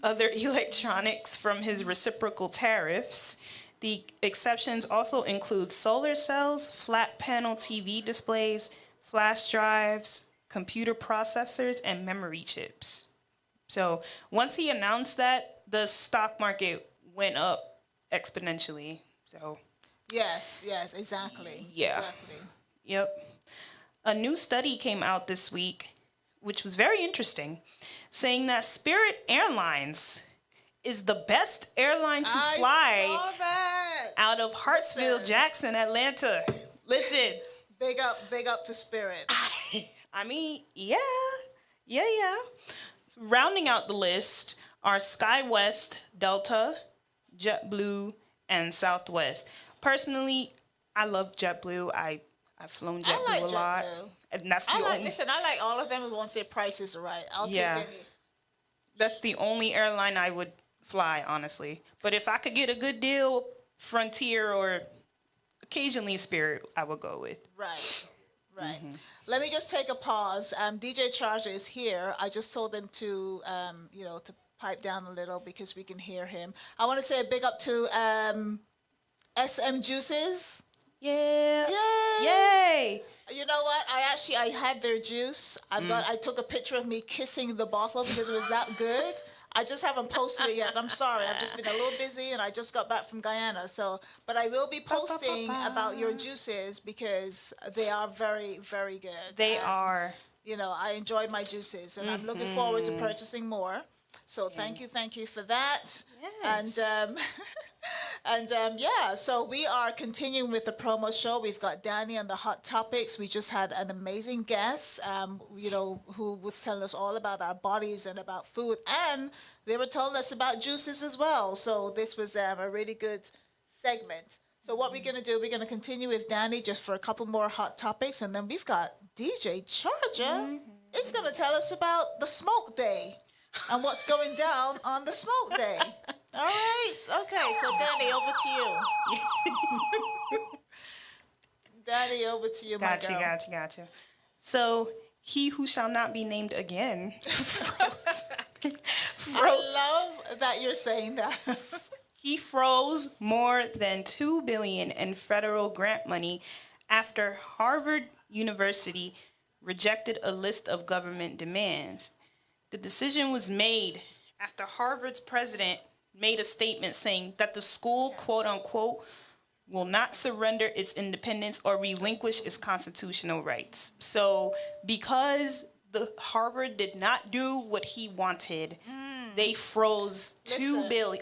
Other electronics from his reciprocal tariffs. The exceptions also include solar cells, flat panel TV displays, flash drives, computer processors, and memory chips. So once he announced that, the stock market went up exponentially. So Yes, exactly. Yeah. Exactly. Yep. A new study came out this week, which was very interesting, saying that Spirit Airlines is the best airline to fly saw that. out of Hartsfield, Listen. Jackson, Atlanta. Listen. Big up to Spirit. I mean, yeah. Rounding out the list are SkyWest, Delta, JetBlue, and Southwest. Personally, I love JetBlue. I've flown JetBlue like a lot. JetBlue. And that's the I only like all of them once their prices are right. I'll take any. That's the only airline I would fly, honestly. But if I could get a good deal, Frontier or occasionally Spirit, I would go with. Right. Let me just take a pause. DJ Charger is here. I just told him to, to pipe down a little because we can hear him. I want to say a big up to SM Juices. Yeah. Yay! Yay! You know what? I had their juice. I took a picture of me kissing the bottle because it was that good. I just haven't posted it yet. I'm sorry. I've just been a little busy and I just got back from Guyana. But I will be posting about your juices because they are very, very good. They are. You know, I enjoyed my juices and I'm looking forward to purchasing more. So thank you for that. Yes. So we are continuing with the promo show. We've got Dani on the hot topics. We just had an amazing guest, who was telling us all about our bodies and about food, and they were telling us about juices as well. So this was a really good segment. So what we're going to do, we're going to continue with Dani just for a couple more hot topics, and then we've got DJ Charger. It's going to tell us about the smoke day and what's going down on the smoke day. All right. Okay. So, Dani, over to you. Dani, over to you, my girl. Gotcha. So, he who shall not be named again. I love that you're saying that. He froze more than $2 billion in federal grant money after Harvard University rejected a list of government demands. The decision was made after Harvard's president made a statement saying that the school, quote unquote, will not surrender its independence or relinquish its constitutional rights. So because the Harvard did not do what he wanted, they froze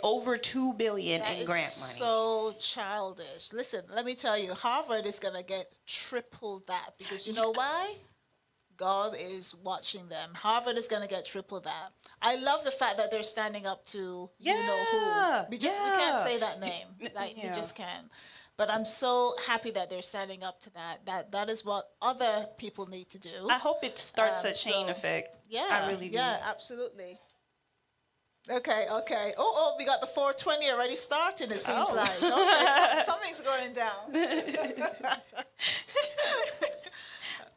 over $2 billion in grant money. So childish. Listen, let me tell you, Harvard is gonna get triple that because you know why? God is watching them. Harvard is going to get triple that. I love the fact that they're standing up to you know who. We can't say that name. We just can't. But I'm so happy that they're standing up to that. That is what other people need to do. I hope it starts a chain effect. Yeah, I really do. Yeah, absolutely. Okay. Oh, we got the 420 already starting, it seems like. Okay, something's going down.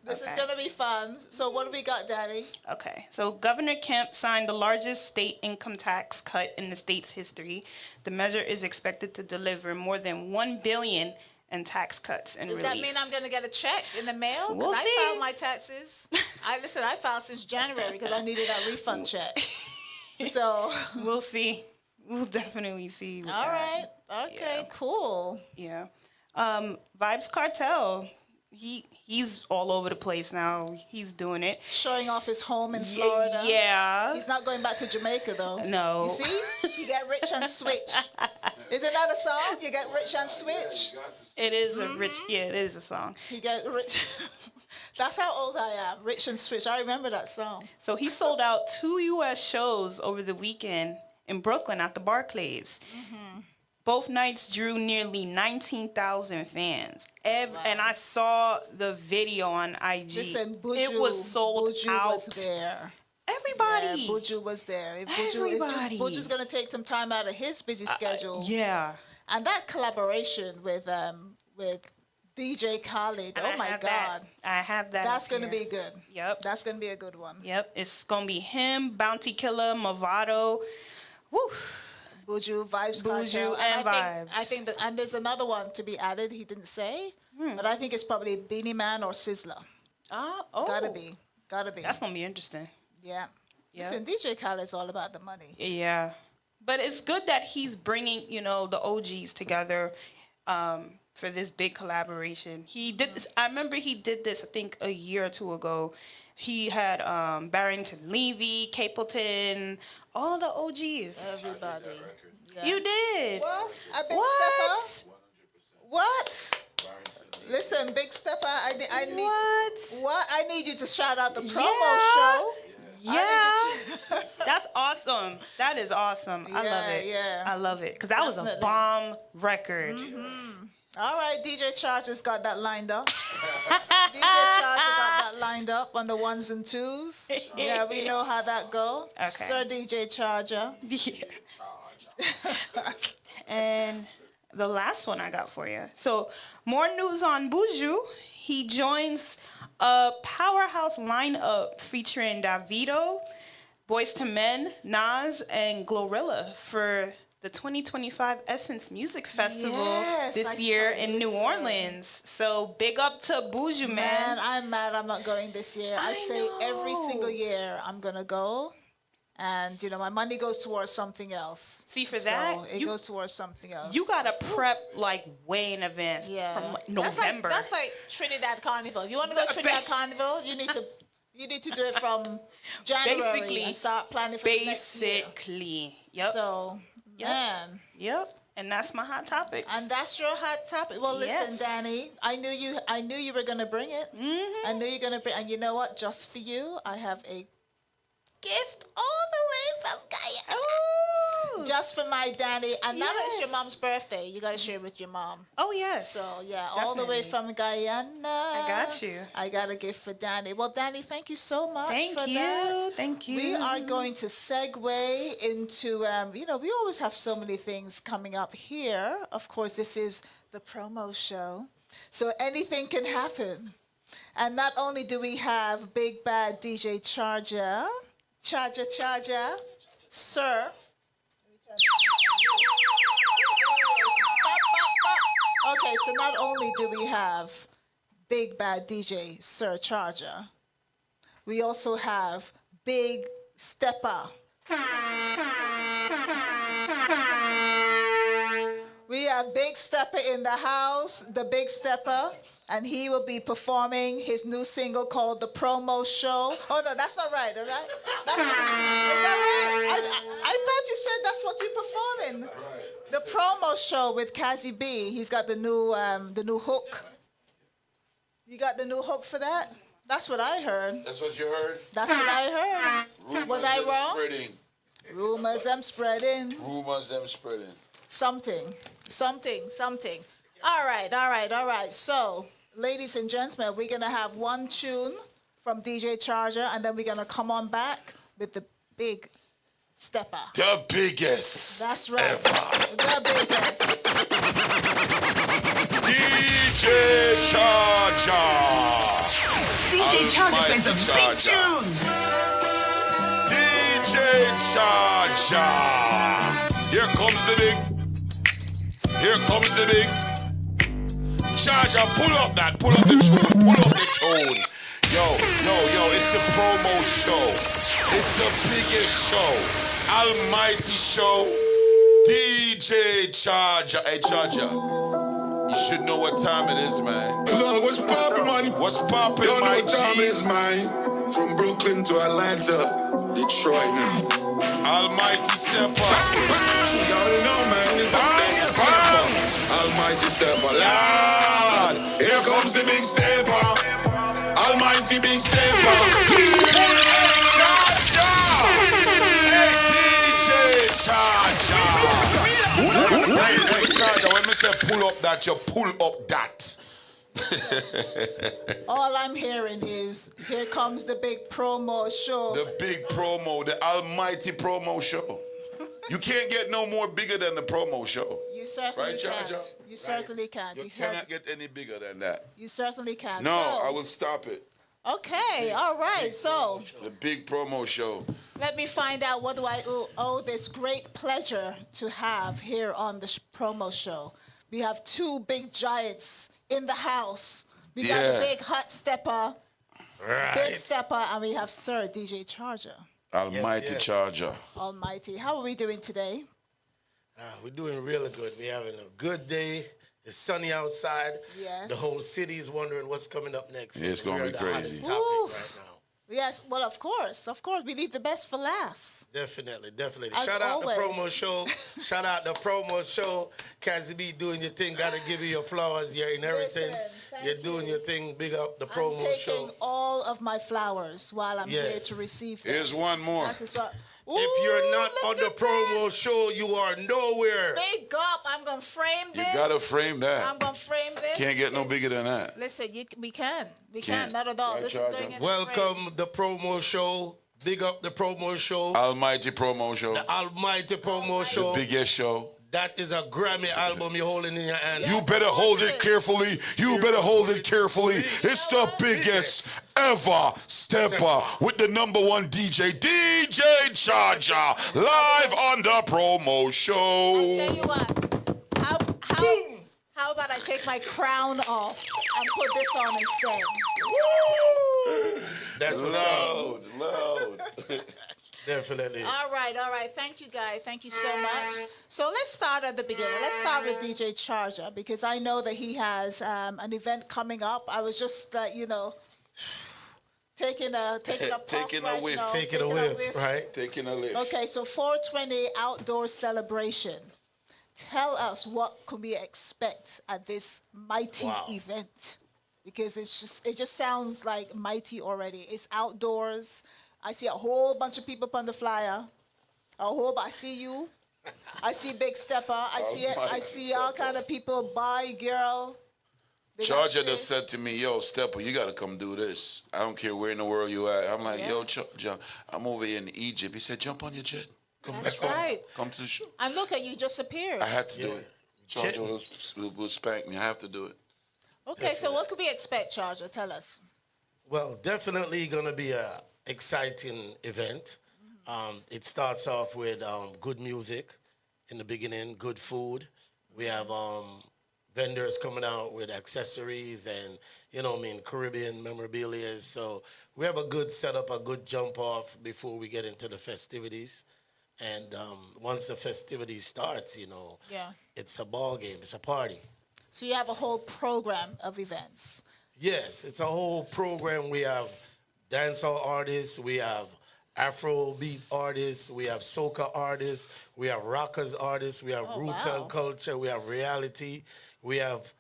This is going to be fun. So what do we got, Dani? Okay. So Governor Kemp signed the largest state income tax cut in the state's history. The measure is expected to deliver more than $1 billion in tax cuts and relief. Does that mean I'm going to get a check in the mail? We'll see. I filed my taxes. I filed since January because I needed that refund check. So we'll see. We'll definitely see. All right. Okay, cool. Yeah. Vibes Cartel. He's all over the place now. He's doing it. Showing off his home in Florida. Yeah. He's not going back to Jamaica, though. No. You see? You get rich and switch. Isn't that a song? You get rich and switch? It is it is a song. You get rich. That's how old I am. Rich and switch. I remember that song. So he sold out 2 U.S. shows over the weekend in Brooklyn at the Barclays. Both nights drew nearly 19,000 fans. And I saw the video on IG. Listen, Buju, it was sold Buju out. was there. Everybody. Yeah, Buju was there. Everybody. Buju's going to take some time out of his busy schedule. Yeah. And that collaboration with DJ Khaled, oh my God. I have that. That's going to be good. Yep. That's going to be a good one. Yep. It's going to be him, Bounty Killer, Movado. Woo. Buju, Vibes Cartel. And Vibes. I think that, and there's another one to be added. He didn't say, but I think it's probably Beanie Man or Sizzler. Oh. Gotta be. That's going to be interesting. Yeah. Yeah. Listen, DJ Khaled is all about the money. Yeah. But it's good that he's bringing, the OGs together for this big collaboration. He did this. I remember he did this, I think, a year or two ago. He had Barrington Levy, Capleton, all the OGs. Everybody. Yeah. You did. Well, a big What? stepper. What? Listen, Big Stepper, I need What? I need you to shout out the promo Yeah. show. Yeah. That's awesome. That is awesome. I love it. Yeah. I love it. Because that was a Definitely. bomb record. All right, DJ Charger's got that lined up. DJ Charger got that lined up on the ones and twos. Yeah, we know how that go. Okay. Sir DJ Charger. Yeah. And the last one I got for you. So, more news on Buju. He joins a powerhouse lineup featuring Davido, Boyz II Men, Nas, and Glorilla for the 2025 Essence Music Festival this year in New Orleans. So big up to Buju, man. Man, I'm mad I'm not going this year. I say every single year I'm going to go. And, my money goes towards something else. See, for that, So it goes towards something else. You got to prep like way in advance from like, November. That's like Trinidad Carnival. If you want to go to Trinidad Carnival, you need to do it from January and start planning for the next year. Basically. Yep. So, man. Yep. And that's my hot topics. And that's your hot topic. Well, listen, Yes. Dani, I knew you were gonna bring it. I knew you're gonna bring. And you know what? Just for you, I have a gift all the way from Guyana. Ooh. Just for my Dani. And now that it's your Yes. mom's birthday, you gotta share it with your mom. Oh, yes. So yeah, all the way Definitely. from Guyana. I got you. I got a gift for Dani. Well, Dani, thank you so much Thank for you. that. Thank you. We are going to segue into, we always have so many things coming up here. Of course, this is the promo show. So anything can happen. And not only do we have Big Bad DJ Charger, sir. Okay, so not only do we have Big Bad DJ Sir Charger, we also have Big Stepper. We have Big Stepper in the house, the Big Stepper, and he will be performing his new single called The Promo Show. Oh, no, that's not right, is that? Is that right? I thought you said that's what you're performing. The Promo Show with Cazzy B. He's got the new hook. You got the new hook for that? That's what I heard. That's what you heard? That's what I heard. Rumors Was I them wrong? Spreading. Rumors them spreading. Rumors them spreading. Something. All right. So, ladies and gentlemen, we're going to have one tune from DJ Charger, and then we're going to come on back with the Big Stepper. The biggest. That's right. Ever. The biggest. DJ Charger. DJ Charger plays the big Charger. tunes. DJ Charger. Here comes the big. Here comes the big. Charger, pull up the tune. Yo, it's the promo show. It's the biggest show. Almighty show. DJ Charger. Hey, Charger. You should know what time it is, man. Look, what's poppin', man? What's poppin', Don't know my what time it is, G's? man. From Brooklyn to Atlanta, Detroit now. Almighty step up. You already know, man. It's the best bam. Almighty stepper. Lord, here comes the big stepper. Almighty big stepper. Hey, DJ Charger. Hey, Charger, when me say pull up that, you pull up that. All I'm hearing is, here comes the big promo show. The big promo, the almighty promo show. You can't get no more bigger than the promo show. You certainly right, Charger? can't. You certainly can't. You cannot get any bigger than that. You certainly can't. No, So- I will stop it. Okay, all right. So The big promo show. let me find out, what do I owe this great pleasure to have here on the promo show. We have two big giants in the house. We got the big hot stepper, big stepper, and we have Sir DJ Charger. Almighty Charger. Almighty. How are we doing today? We're doing really good. We're having a good day. It's sunny outside. Yes. The whole city is wondering what's coming up next. Yeah, it's gonna We're be the hottest crazy. topic Oof. right now. Yes, well, of course. We leave the best for last. Definitely. As Shout out always. the promo show. Shout out the promo show. Cazzy B doing your thing. Gotta give you your flowers, your inheritance. thank You're doing your thing. Big up the I'm promo taking show. all of my flowers while I'm here Yes. to receive them. Here's one more. That's what- If you're not Ooh, on look the at promo show, you are nowhere. Big up. I'm going to frame You this. gotta frame I'm that. going to frame this. Can't get no bigger than that. Listen, we can. We Can't. can. Not at all. Right, This Charger? is going in Welcome the promo show. Big up the promo show. Almighty promo show. The almighty promo show. The biggest show. That is a Grammy album you're holding in your hand. You better hold it carefully. You better hold it carefully. It's the biggest ever stepper with the #1 DJ, DJ Charger, live on the promo show. Tell you what. How about I take my crown off and put this on instead? That's loud. Definitely. All right. Thank you, guys. Thank you so much. So let's start at the beginning. Let's start with DJ Charger, because I know that he has an event coming up. I was just, taking a puff Taking a right whiff. now, Taking a whiff, right? Taking a lift. Okay, so 420 outdoor celebration. Tell us, what can we expect at this mighty event? Because it just sounds like mighty already. It's outdoors. I see a whole bunch of people on the flyer. I see you. I see Big Stepper. I see all kind of people. Bye, girl. They got Charger shit. just said to me, yo, Stepper, you got to come do this. I don't care where in the world you at. I'm like, Yeah. yo, Charger, I'm over here in Egypt. He said, jump on your jet. Come That's back home. right. Come to the show. And look at you, just appeared. I had to do it. Charger will spank me. I have to do it. Okay, so what could we expect, Charger? Tell us. Well, definitely going to be a exciting event. It starts off with good music in the beginning, good food. We have vendors coming out with accessories and, Caribbean memorabilia. So we have a good setup, a good jump off before we get into the festivities. And once the festivities starts, Yeah. it's a ball game. It's a party. So you have a whole program of events. Yes, it's a whole program. We have dancehall artists, we have Afrobeat artists, we have soca artists, we have rockers artists, we have roots and culture, we have reality, we have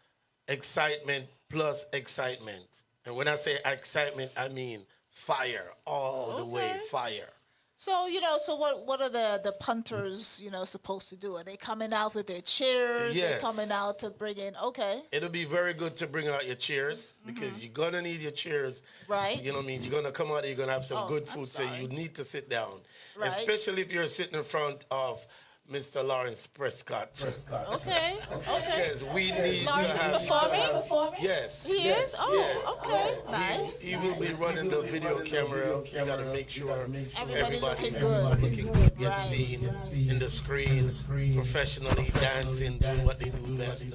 excitement plus excitement. And when I say excitement, I mean fire, all the way fire. So, so what are the punters, supposed to do? Are they coming out with their chairs? Yes. They're coming out to bring in, okay. It'll be very good to bring out your chairs because you're going to need your chairs. Right. You know what I mean? You're going to come out there, you're going to have some good food, so you need to sit down. Right. Especially if you're sitting in front of Mr. Lawrence Prescott. Okay. Because we need Lawrence to is have... performing? Yes. He yes, is? Oh, yes. okay. Nice. He will be running the video camera. You got to make sure Everybody looking looking good, get seen in the screen, professionally dancing, doing what they do best.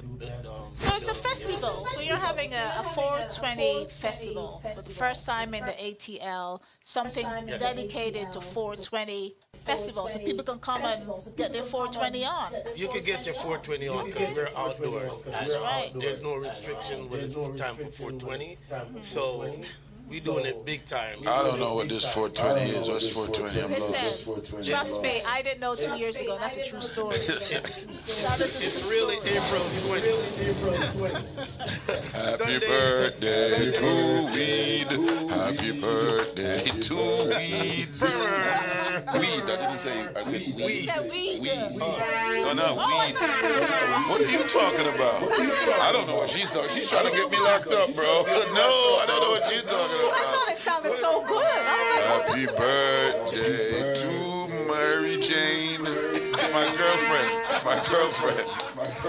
So it's a festival. So you're having a 420 festival for the first time in the ATL, something dedicated to 420 festival. So people can come and get their 420 on. You can get your 420 on because we're outdoors. That's right. There's no restriction when it's time for 420. So we doing it big time. I don't know what this 420 is. What's 420? I'm lost. Listen, trust me, I didn't know 2 years ago. That's a true story. It's really April 20. Happy birthday to weed. Happy birthday to weed. Weed. I didn't say. I said weed. You said weed. No, not weed. What are you talking about? I don't know what she's talking. She's trying to get me locked up, bro. No, I don't know what she's talking I about. thought it sounded so good. I was like, Happy birthday to Mary Jane. It's my girlfriend. It's my girlfriend.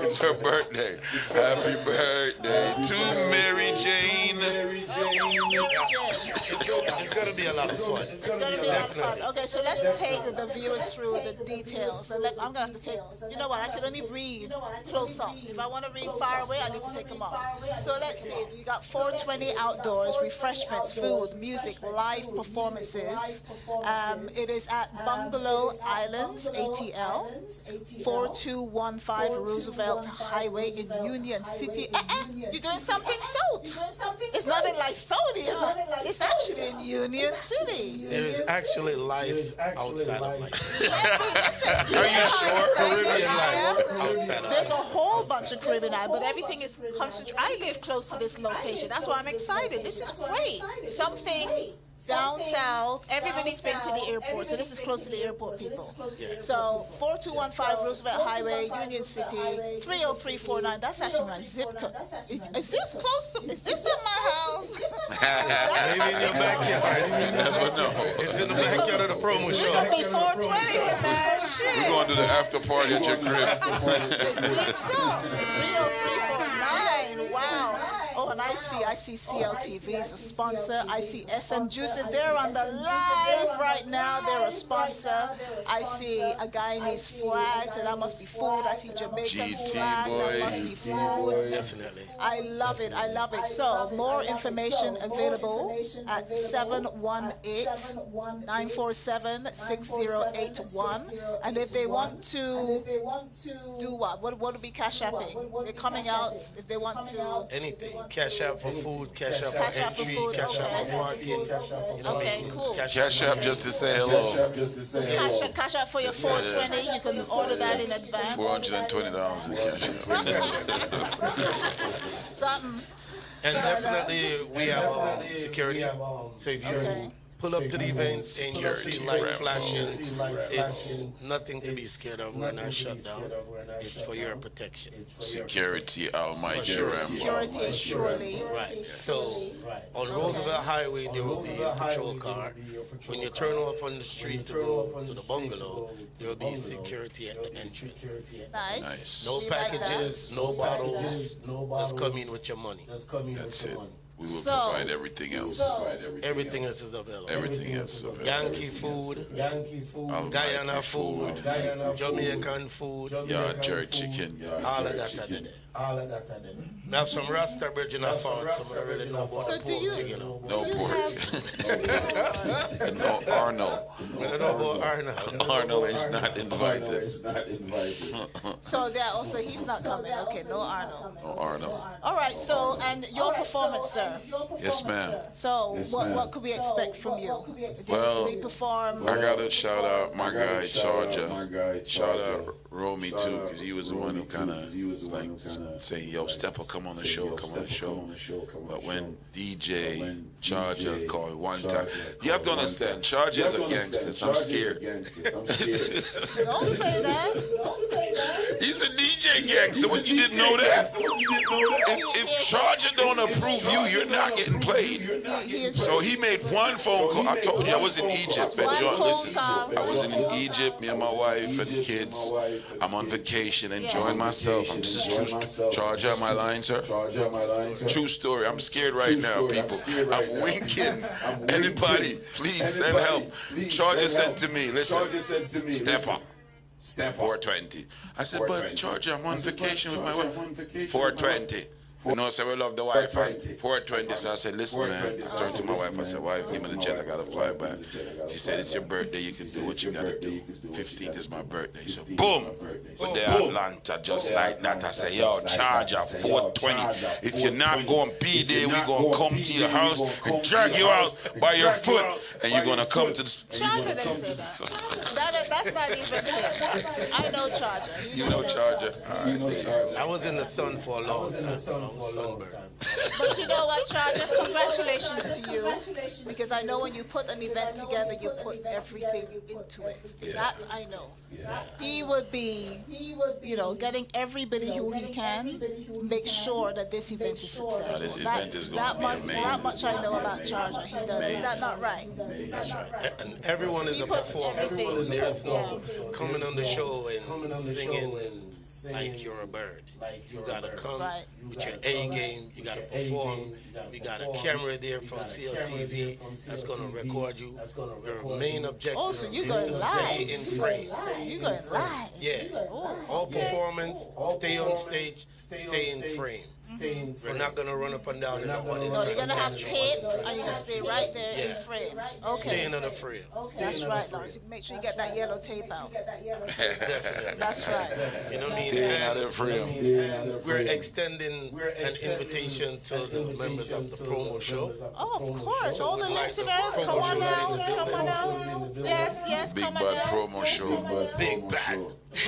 It's her birthday. Happy birthday to Mary Jane. It's going to be a lot of fun. It's going to be a lot of fun. Okay, so let's take the viewers through the details. And I'm going to have to take, you know what, I can only read close up. If I want to read far away, I need to take them off. So let's see. You got 420 outdoors, refreshments, food, music, live performances. It is at Bungalow Islands, ATL, 4215 Roosevelt Highway in Union City. You're doing something south. It's not in Lithonia. It's actually in Union City. There is actually life outside of life. Are you sure? Caribbean life outside of There's a whole bunch of Caribbean Islands, but everything is concentrated. I live close to this location. That's why I'm excited. This is great. Something down south. Everybody's been to the airport, so this is close to the airport, people. So 4215 Roosevelt Highway, Union City, 30349. That's actually my zip code. Is this close to? Is this in my house? Maybe in your backyard. You never know. It's in the backyard of the promo show. It's gonna be 420 here, man. Shit. We're going to the after party at your crib. It seems so. 30349. Wow. Oh, and I see CLTV is a sponsor. I see SM Juices. They're on the live right now. They're a sponsor. I see a guy in these flags, and that must be food. I see Jamaican flag. That must be food. Definitely. I love it. I love it. So more information available at 718-947-6081. And if they want to do what? What would be cash apping? They're coming out if they want to. Anything. Cash out for food, cash out Cash for out for entry, food, cash out okay. for parking. You know, Okay, cool. Cash app just to say hello. Just cash out for your 420. You can order that in advance. $420 in cash app. Something. And definitely we have security. So if you pull up to the event and you see light flashing, it's nothing to be scared of. We're not shut down. It's for your protection. Security, almighty Ram. Security, surely. Right. So on Roosevelt Highway, there will be a patrol car. When you turn off on the street to go to the bungalow, there will be security at the entrance. Nice. No packages, no bottles. Just come in with your money. That's it. We will So- provide everything else. Everything else is available. Everything else is available. Yankee food, Guyana food, Jamaican food, Yard jerk chicken. all of that are there. We have some Rasta bridge in our farm, so I don't really know about So the do pork you- thing, you know. No pork. No Arnold. We don't know about Arnold. Arnold is not invited. So that also he's not coming. Okay, no Arnold. No Arnold. All right. So and your performance, sir. Yes, ma'am. So what could we expect from you? Well, we perform. I gotta shout out my guy Charger. Shout out Romy too, because he was the one who kind of like saying, "Yo, Stepper, come on the show, come on the show." But when DJ Charger called one time, you have to understand, Charger's a gangster. So I'm scared. Don't say that. He's a DJ gangster. What, you didn't know that? If Charger don't approve you, you're not getting played. So he made one phone call. I told you I was in Egypt. And John, listen, I was in Egypt, me and my wife and kids. I'm on vacation, enjoying myself. This is true. Charger, am I lying, sir? True story. I'm scared right now, people. I'm winking. Anybody, please send help. Charger said to me, listen, step up. 420. I said, but Charger, I'm on vacation with my wife. 420. You know, so we love the wife. 420. So I said, listen, man. I turned to my wife. I said, wife, give me the jet. I got to fly back. She said, it's your birthday. You can do what you got to do. 15th is my birthday. So, boom. But there, Atlanta, just like that. I said, yo, Charger, 420. If you're not going to be there, we're going to come to your house and drag you out by your foot. And you're going to come to the... Charger didn't say that. That That's not even him. I know Charger. You know Charger. All right. I was in the sun for a long time, so I was sunburned. But you know what, Charger? Congratulations to you, because I know when you put an event together, you put everything into it. That I know. He would be, getting everybody who he can, make sure that this event is successful. This event is going to be amazing. That much I know about Charger. He does. Amazing. Is that not right? That's right. And everyone is a performer, so there's no coming on the show and singing like you're a bird. You gotta come with your A game. You gotta perform. We got a camera there from CLTV that's gonna record you. Your main objective so you is going to live. stay in frame. You going live? Yeah. All performance, stay on stage, stay in frame. We're not gonna run up and down in the audience. No, you're gonna have tape, and you're gonna stay right there in frame. Okay. Staying on the frame. That's right, Lawrence. Make sure you get that yellow tape out. Definitely. That's right. You know what I mean? Staying out of frame. We're extending an invitation to the members of the promo show. Oh, of course. All the listeners, come on out. Come on out. Yes, Big come on Bad out. Promo Show. Big Bad.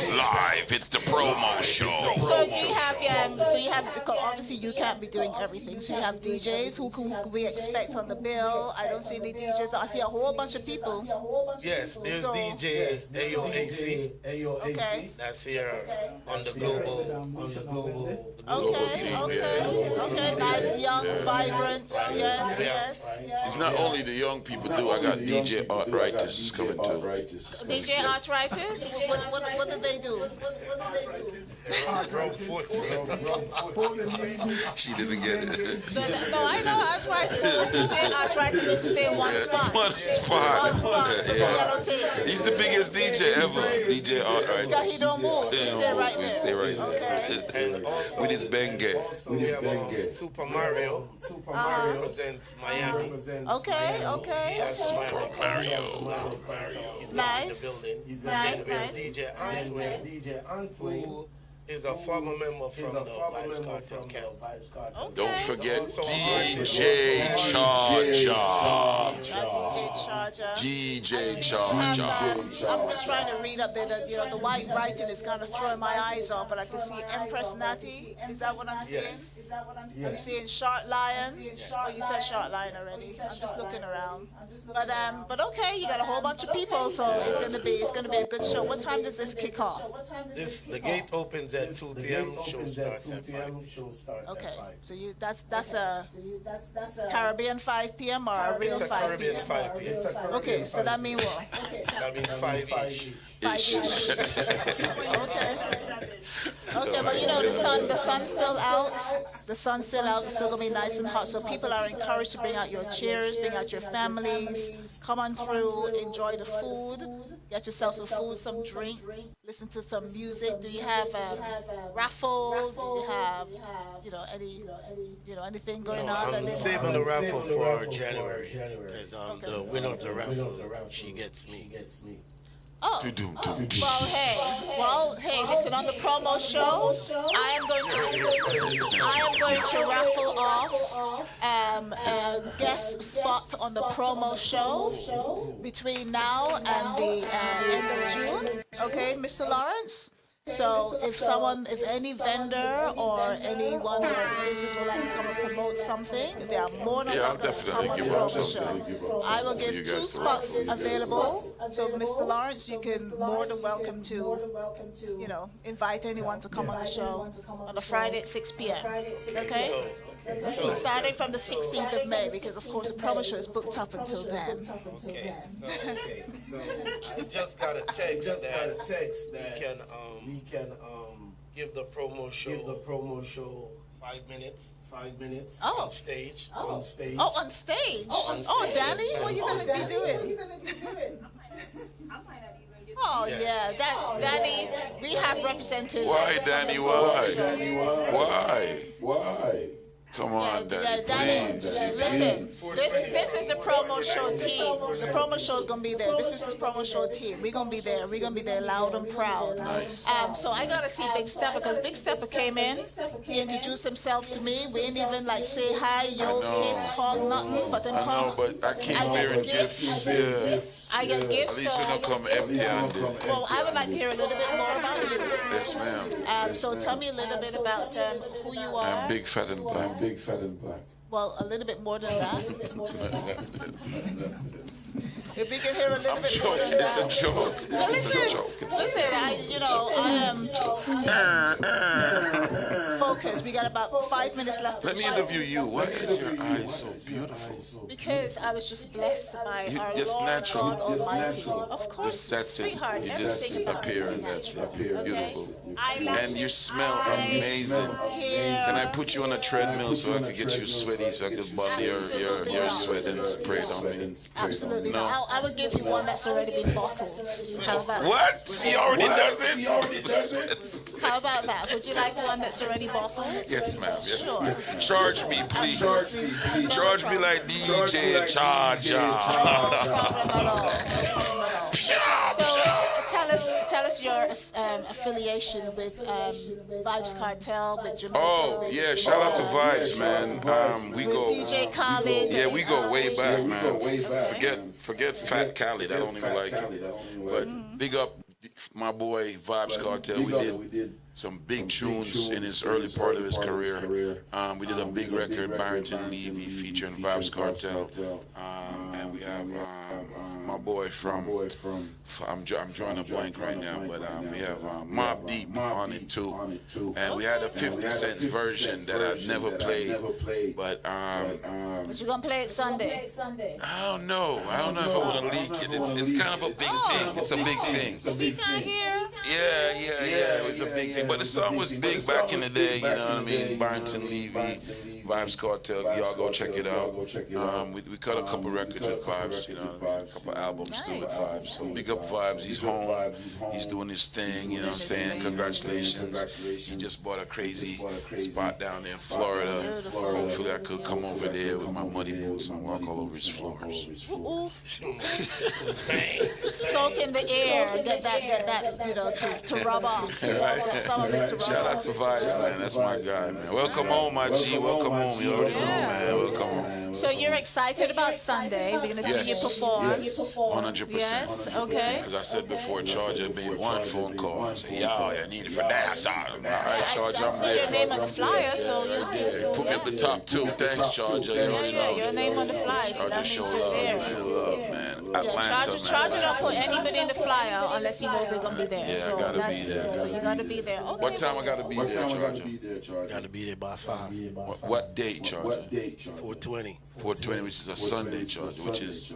Live. It's the promo show. So you have, obviously you can't be doing everything. So you have DJs who can we expect on the bill. I don't see any DJs. I see a whole bunch of people. Yes, there's DJ AOAC. Okay. That's here on the global team. Okay. Nice, young, vibrant. Yes. It's not only the young people too. I got DJ Arthritis coming too. DJ Arthritis? What do they do? Wrong foot. She didn't get it. No, I know arthritis. DJ Arthritis needs to stay in one spot. One spot. One spot for the yellow tape. He's the biggest DJ ever. DJ Arthritis. Yeah, he don't move. He stay right there. Stay right there. And also, with his benge. we have Super Mario. Mario represents Miami. Okay. Yes, Super Mario. He's Nice. in the building. Nice. DJ Antwin, who is a former member from the Vibes Cartel camp. Don't forget Also DJ Charger. DJ Charger. DJ Charger. I'm just trying to read up there that the white writing is kind of throwing my eyes off, but I can see Empress Natty. Is that what I'm seeing? Yes. I'm seeing Short Lion. Oh, you said Short Lion already. I'm just looking around. But okay, you got a whole bunch of people, so it's gonna be a good show. What time does this kick off? The gate opens at 2 p.m. Show starts at 5. Okay, so that's a Caribbean 5 p.m. or a real 5 p.m. Caribbean 5 p.m. Okay, so that means what? That means 5-ish. Okay, but the sun's still out. The sun's still out. It's still gonna be nice and hot. So people are encouraged to bring out your chairs, bring out your families, come on through, enjoy the food, get yourself some food, some drink, listen to some music. Do you have a raffle? Do you have anything going on? I'm saving the raffle for January because the winner of the raffle, she gets me. Oh. Well, hey, listen, on the promo show, I am going to raffle off a guest spot on the promo show between now and the end of June. Okay, Mr. Lawrence? So if any vendor or anyone who has a business would like to come and promote something, they are more than welcome to come on the promo show. I will give 2 spots available. So Mr. Lawrence, you can more than welcome to, invite anyone to come on the show on a Friday at 6 p.m. Okay? Starting from the 16th of May, because of course the promo show is booked up until then. So I just got a text that we can give the promo show 5 minutes. On stage. Oh, on stage. Oh, Dani, what are you gonna be doing? Oh yeah, Dani, we have represented. Why, Dani? Why? Come on, Dani, please. Listen, this is the promo show team. The promo show is gonna be there. This is the promo show team. We're gonna be there. We're gonna be there loud and proud. Nice. So I gotta see Big Stepper because Big Stepper came in. He introduced himself to me. We didn't even say hi, yo, kiss, hug, nothing. But then I know, but I keep hearing gifts. Yeah. I get gifts. At least we don't come empty-handed. Well, I would like to hear a little bit more about you. Yes, ma'am. So tell me a little bit about who you are. I'm big, fat, and black. Well, a little bit more than that. If we can hear a little bit more than that. It's a joke. Well, listen, focus. We got about 5 minutes left. Let me interview you. Why is your eye so beautiful? Because I was just blessed by our Just Lord natural. God Almighty. Of course, That's it. sweetheart, You just everything about appear it and is that's it. natural, okay? Beautiful. Eyelash, And you smell amazing. hair. Can I put you on a treadmill so I could get you sweaty so I could bond your sweat and spray it on me? Absolutely. No. No. I would give you one that's already been bottled. How about that? What? He already does it? How about that? Would you like one that's already bottled? Yes, ma'am. Yes. Sure. Charge me, please. Charge me like DJ Charger. So tell us your affiliation with Vibes Cartel, with Jamaica. Oh, yeah, shout out to Vibes, man. We with go. DJ Khaled. Yeah, we go way back, man. Forget Fat Khaled. I don't even like him. But big up my boy Vibes Cartel. We did some big tunes in his early part of his career. We did a big record, Barrington Levy, featuring Vibes Cartel. And we have my boy from I'm drawing a blank right now, but we have Mobb Deep on it too. And we had a 50 Cent version that I never played, but But you're gonna play it Sunday. I don't know if I want to leak it. It's kind of a big thing. It's a big thing. We can't hear. Yeah. It was a big thing. But the song was big back in the day, you know what I mean? Barrington Levy, Vibes Cartel, y'all go check it out. We cut a couple records with Vibes, you know what I mean? A couple albums too with Vibes. So big up Vibes. He's home. He's doing his thing, you know what I'm saying? Congratulations. He just bought a crazy spot down there in Florida. Hopefully I could come over there with my muddy boots and walk all over his floors. Soak in the air, get that, you know, to rub off. Get some of it to rub Shout out off. to Vibes, man. That's my guy, man. Welcome home, my G. Welcome home. You already know, man. Welcome home. So you're excited about Sunday? We're gonna see you perform. 100%. Yes. Okay. As I said before, Charger made one phone call and said, yo, I need it for that. All right, Charger, I I'm see your name on the flyer, so Yeah, put me at the top too. Thanks, Charger. You already know. your name on the flyer, so that Charger means show you're love, there. man. Love, man. Atlanta, man. Charger don't put anybody in the flyer unless he knows they're gonna be there. Yeah, so I gotta be that's there. So you gotta be there. Okay. What time I gotta be there, Charger? Gotta be there by 5. What date, Charger? 4:20. 4:20, which is a Sunday, Charger, which is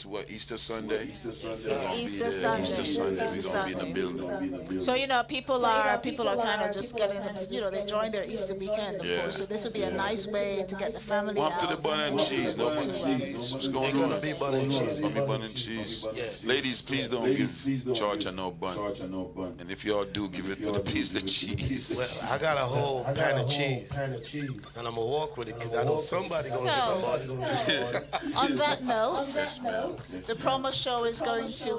what, Easter Sunday? It's Easter Sunday. Easter Sunday. We're gonna be in the building. So people are kind of just getting them. They're enjoying their Easter weekend, of course. So this would be a nice way to get the family Up out. to the bun and cheese. No bun and cheese. What's going on? Gonna be bun and cheese. Gonna be bun and cheese. Ladies, please don't give Charger no bun. And if y'all do, give it with a piece of cheese. Well, I got a whole pan of cheese, and I'm gonna walk with it because I know somebody gonna get the bun. On that note, the promo show is going to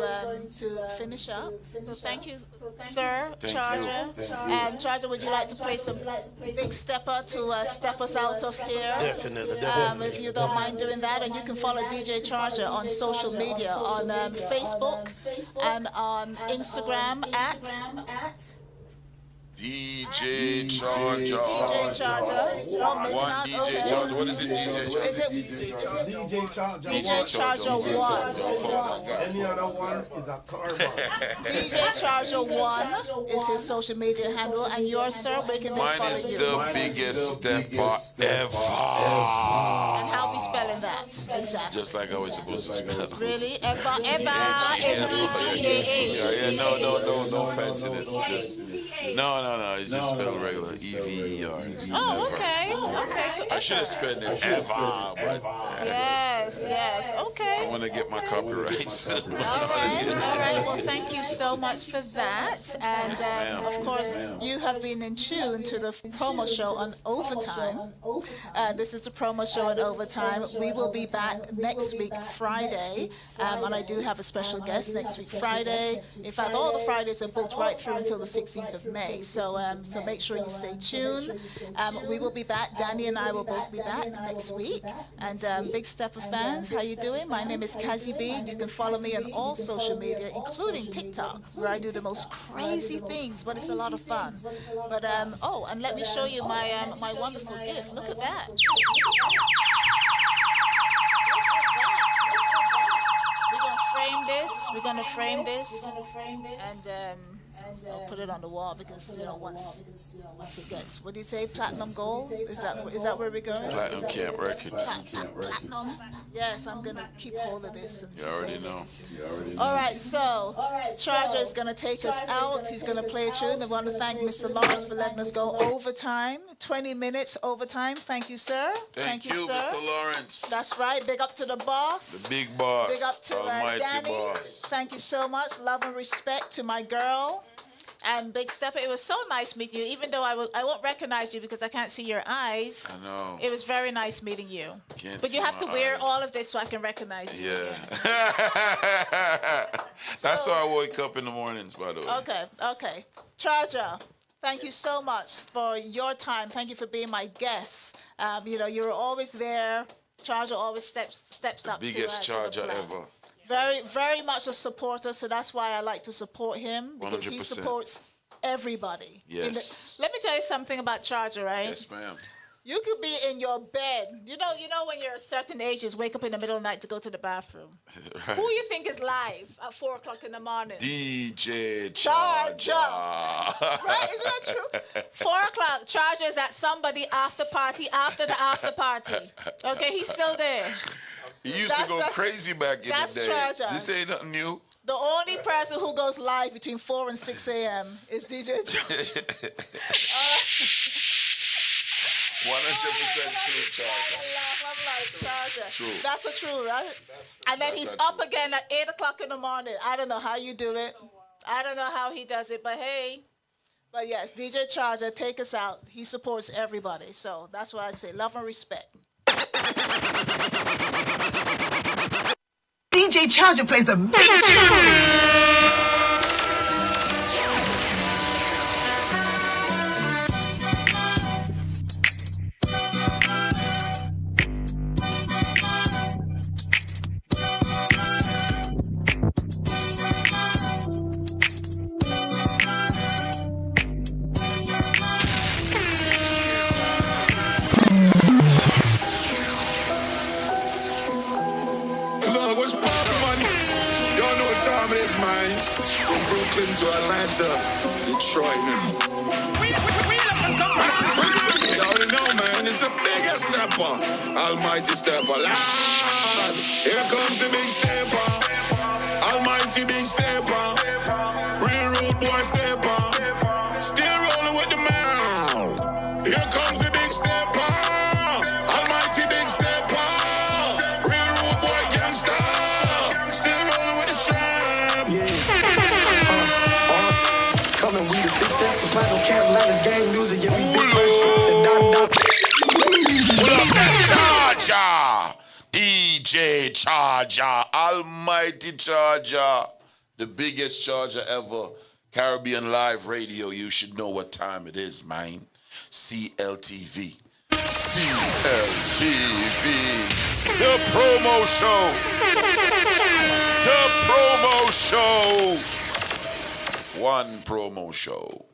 finish up. So thank you, sir, Charger. And Charger, would you like to play some big stepper to step us out of here? Definitely. If you don't mind doing that, and you can follow DJ Charger on social media, on Facebook and on Instagram at DJ Charger. DJ Charger. One DJ Charger. What is it, DJ Charger? Is it DJ Charger 1? Any other one is a karma. DJ Charger 1 is his social media handle, and yours, sir, where can they Mine follow is you? the biggest stepper ever. And how we spelling that? Exactly. Just like I was supposed to spell. Really? Eva is Yeah, no fanciness. Just, no. It's just spelled regular. EVER. Oh, okay. So I should have spelled it ever, but yes. Okay. I want to get my copyrights. All right. Well, thank you so much for that. And of course, you have been in tune to the promo show on Overtime. This is the promo show on Overtime. We will be back next week, Friday. And I do have a special guest next week, Friday. In fact, all the Fridays are booked right through until the 16th of May. So make sure you stay tuned. We will be back that, Dani and I will both be back next week. And Big Stepper fans, how you doing? My name is Cazzy B. You can follow me on all social media, including TikTok, where I do the most crazy things, but it's a lot of fun. But oh, and let me show you my my wonderful gift. Look at that. We're gonna frame this, and I'll put it on the wall because once it gets, what do you say, platinum gold? Is that where we're going? Platinum Camp Records. Platinum. Yes, I'm gonna keep hold of this. You already know. All right, so Charger is gonna take us out. He's gonna play a tune. I want to thank Mr. Lawrence for letting us go overtime, 20 minutes overtime. Thank you, sir. Thank you, sir. Mr. Lawrence. That's right. Big up to the boss. The big boss. Big up to Almighty Dani. boss. Thank you so much. Love and respect to my girl. And Big Stepper, it was so nice meeting you, even though I won't recognize you because I can't see your eyes. I know. It was very nice meeting you. Can't but you see have to my wear eyes. all of this so I can recognize you. Yeah. That's why I wake up in the mornings, by the way. Okay. Charger, thank you so much for your time. Thank you for being my guest. You're always there. Charger always steps up. Biggest charger ever. Very, very much a supporter, so that's why I like to support him, because 100%. he supports everybody. Yes. Let me tell you something about Charger, right? Yes, ma'am. You could be in your bed. You know when you're a certain age, just wake up in the middle of the night to go to the bathroom. Right. Who you think is live at 4 o'clock in the morning? DJ Charger. Right? Isn't that true? 4 o'clock, Charger is at somebody after party after the after party. Okay, he's still there. He used to go crazy back in the day. Charger. This ain't nothing new. The only person who goes live between 4 and 6 a.m. is DJ Charger. 100% true, Charger. I'm like, Charger. True. That's a true, right? And then he's up again at 8 o'clock in the morning. I don't know how you do it. I don't know how he does it, but hey. But yes, DJ Charger, take us out. He supports everybody. So that's why I say love and respect. DJ Charger plays the big tunes. From Brooklyn to Atlanta, Detroit now. You already know, man, it's the biggest stepper. Almighty stepper. Lord, here comes the big stepper. Almighty big stepper. Real rude boy stepper. Still rolling with the man. Here comes the big stepper. Almighty big stepper. Real rude boy gangster. Still rolling with the strap. Coming, we the big steppers, like no Carolina's gang music, yeah, we big pressure. Pull up that Charger! DJ Charger, Almighty Charger, the biggest charger ever. Caribbean Live Radio, you should know what time it is, man. CLTV. CLTV. The promo show. The promo show. One promo show.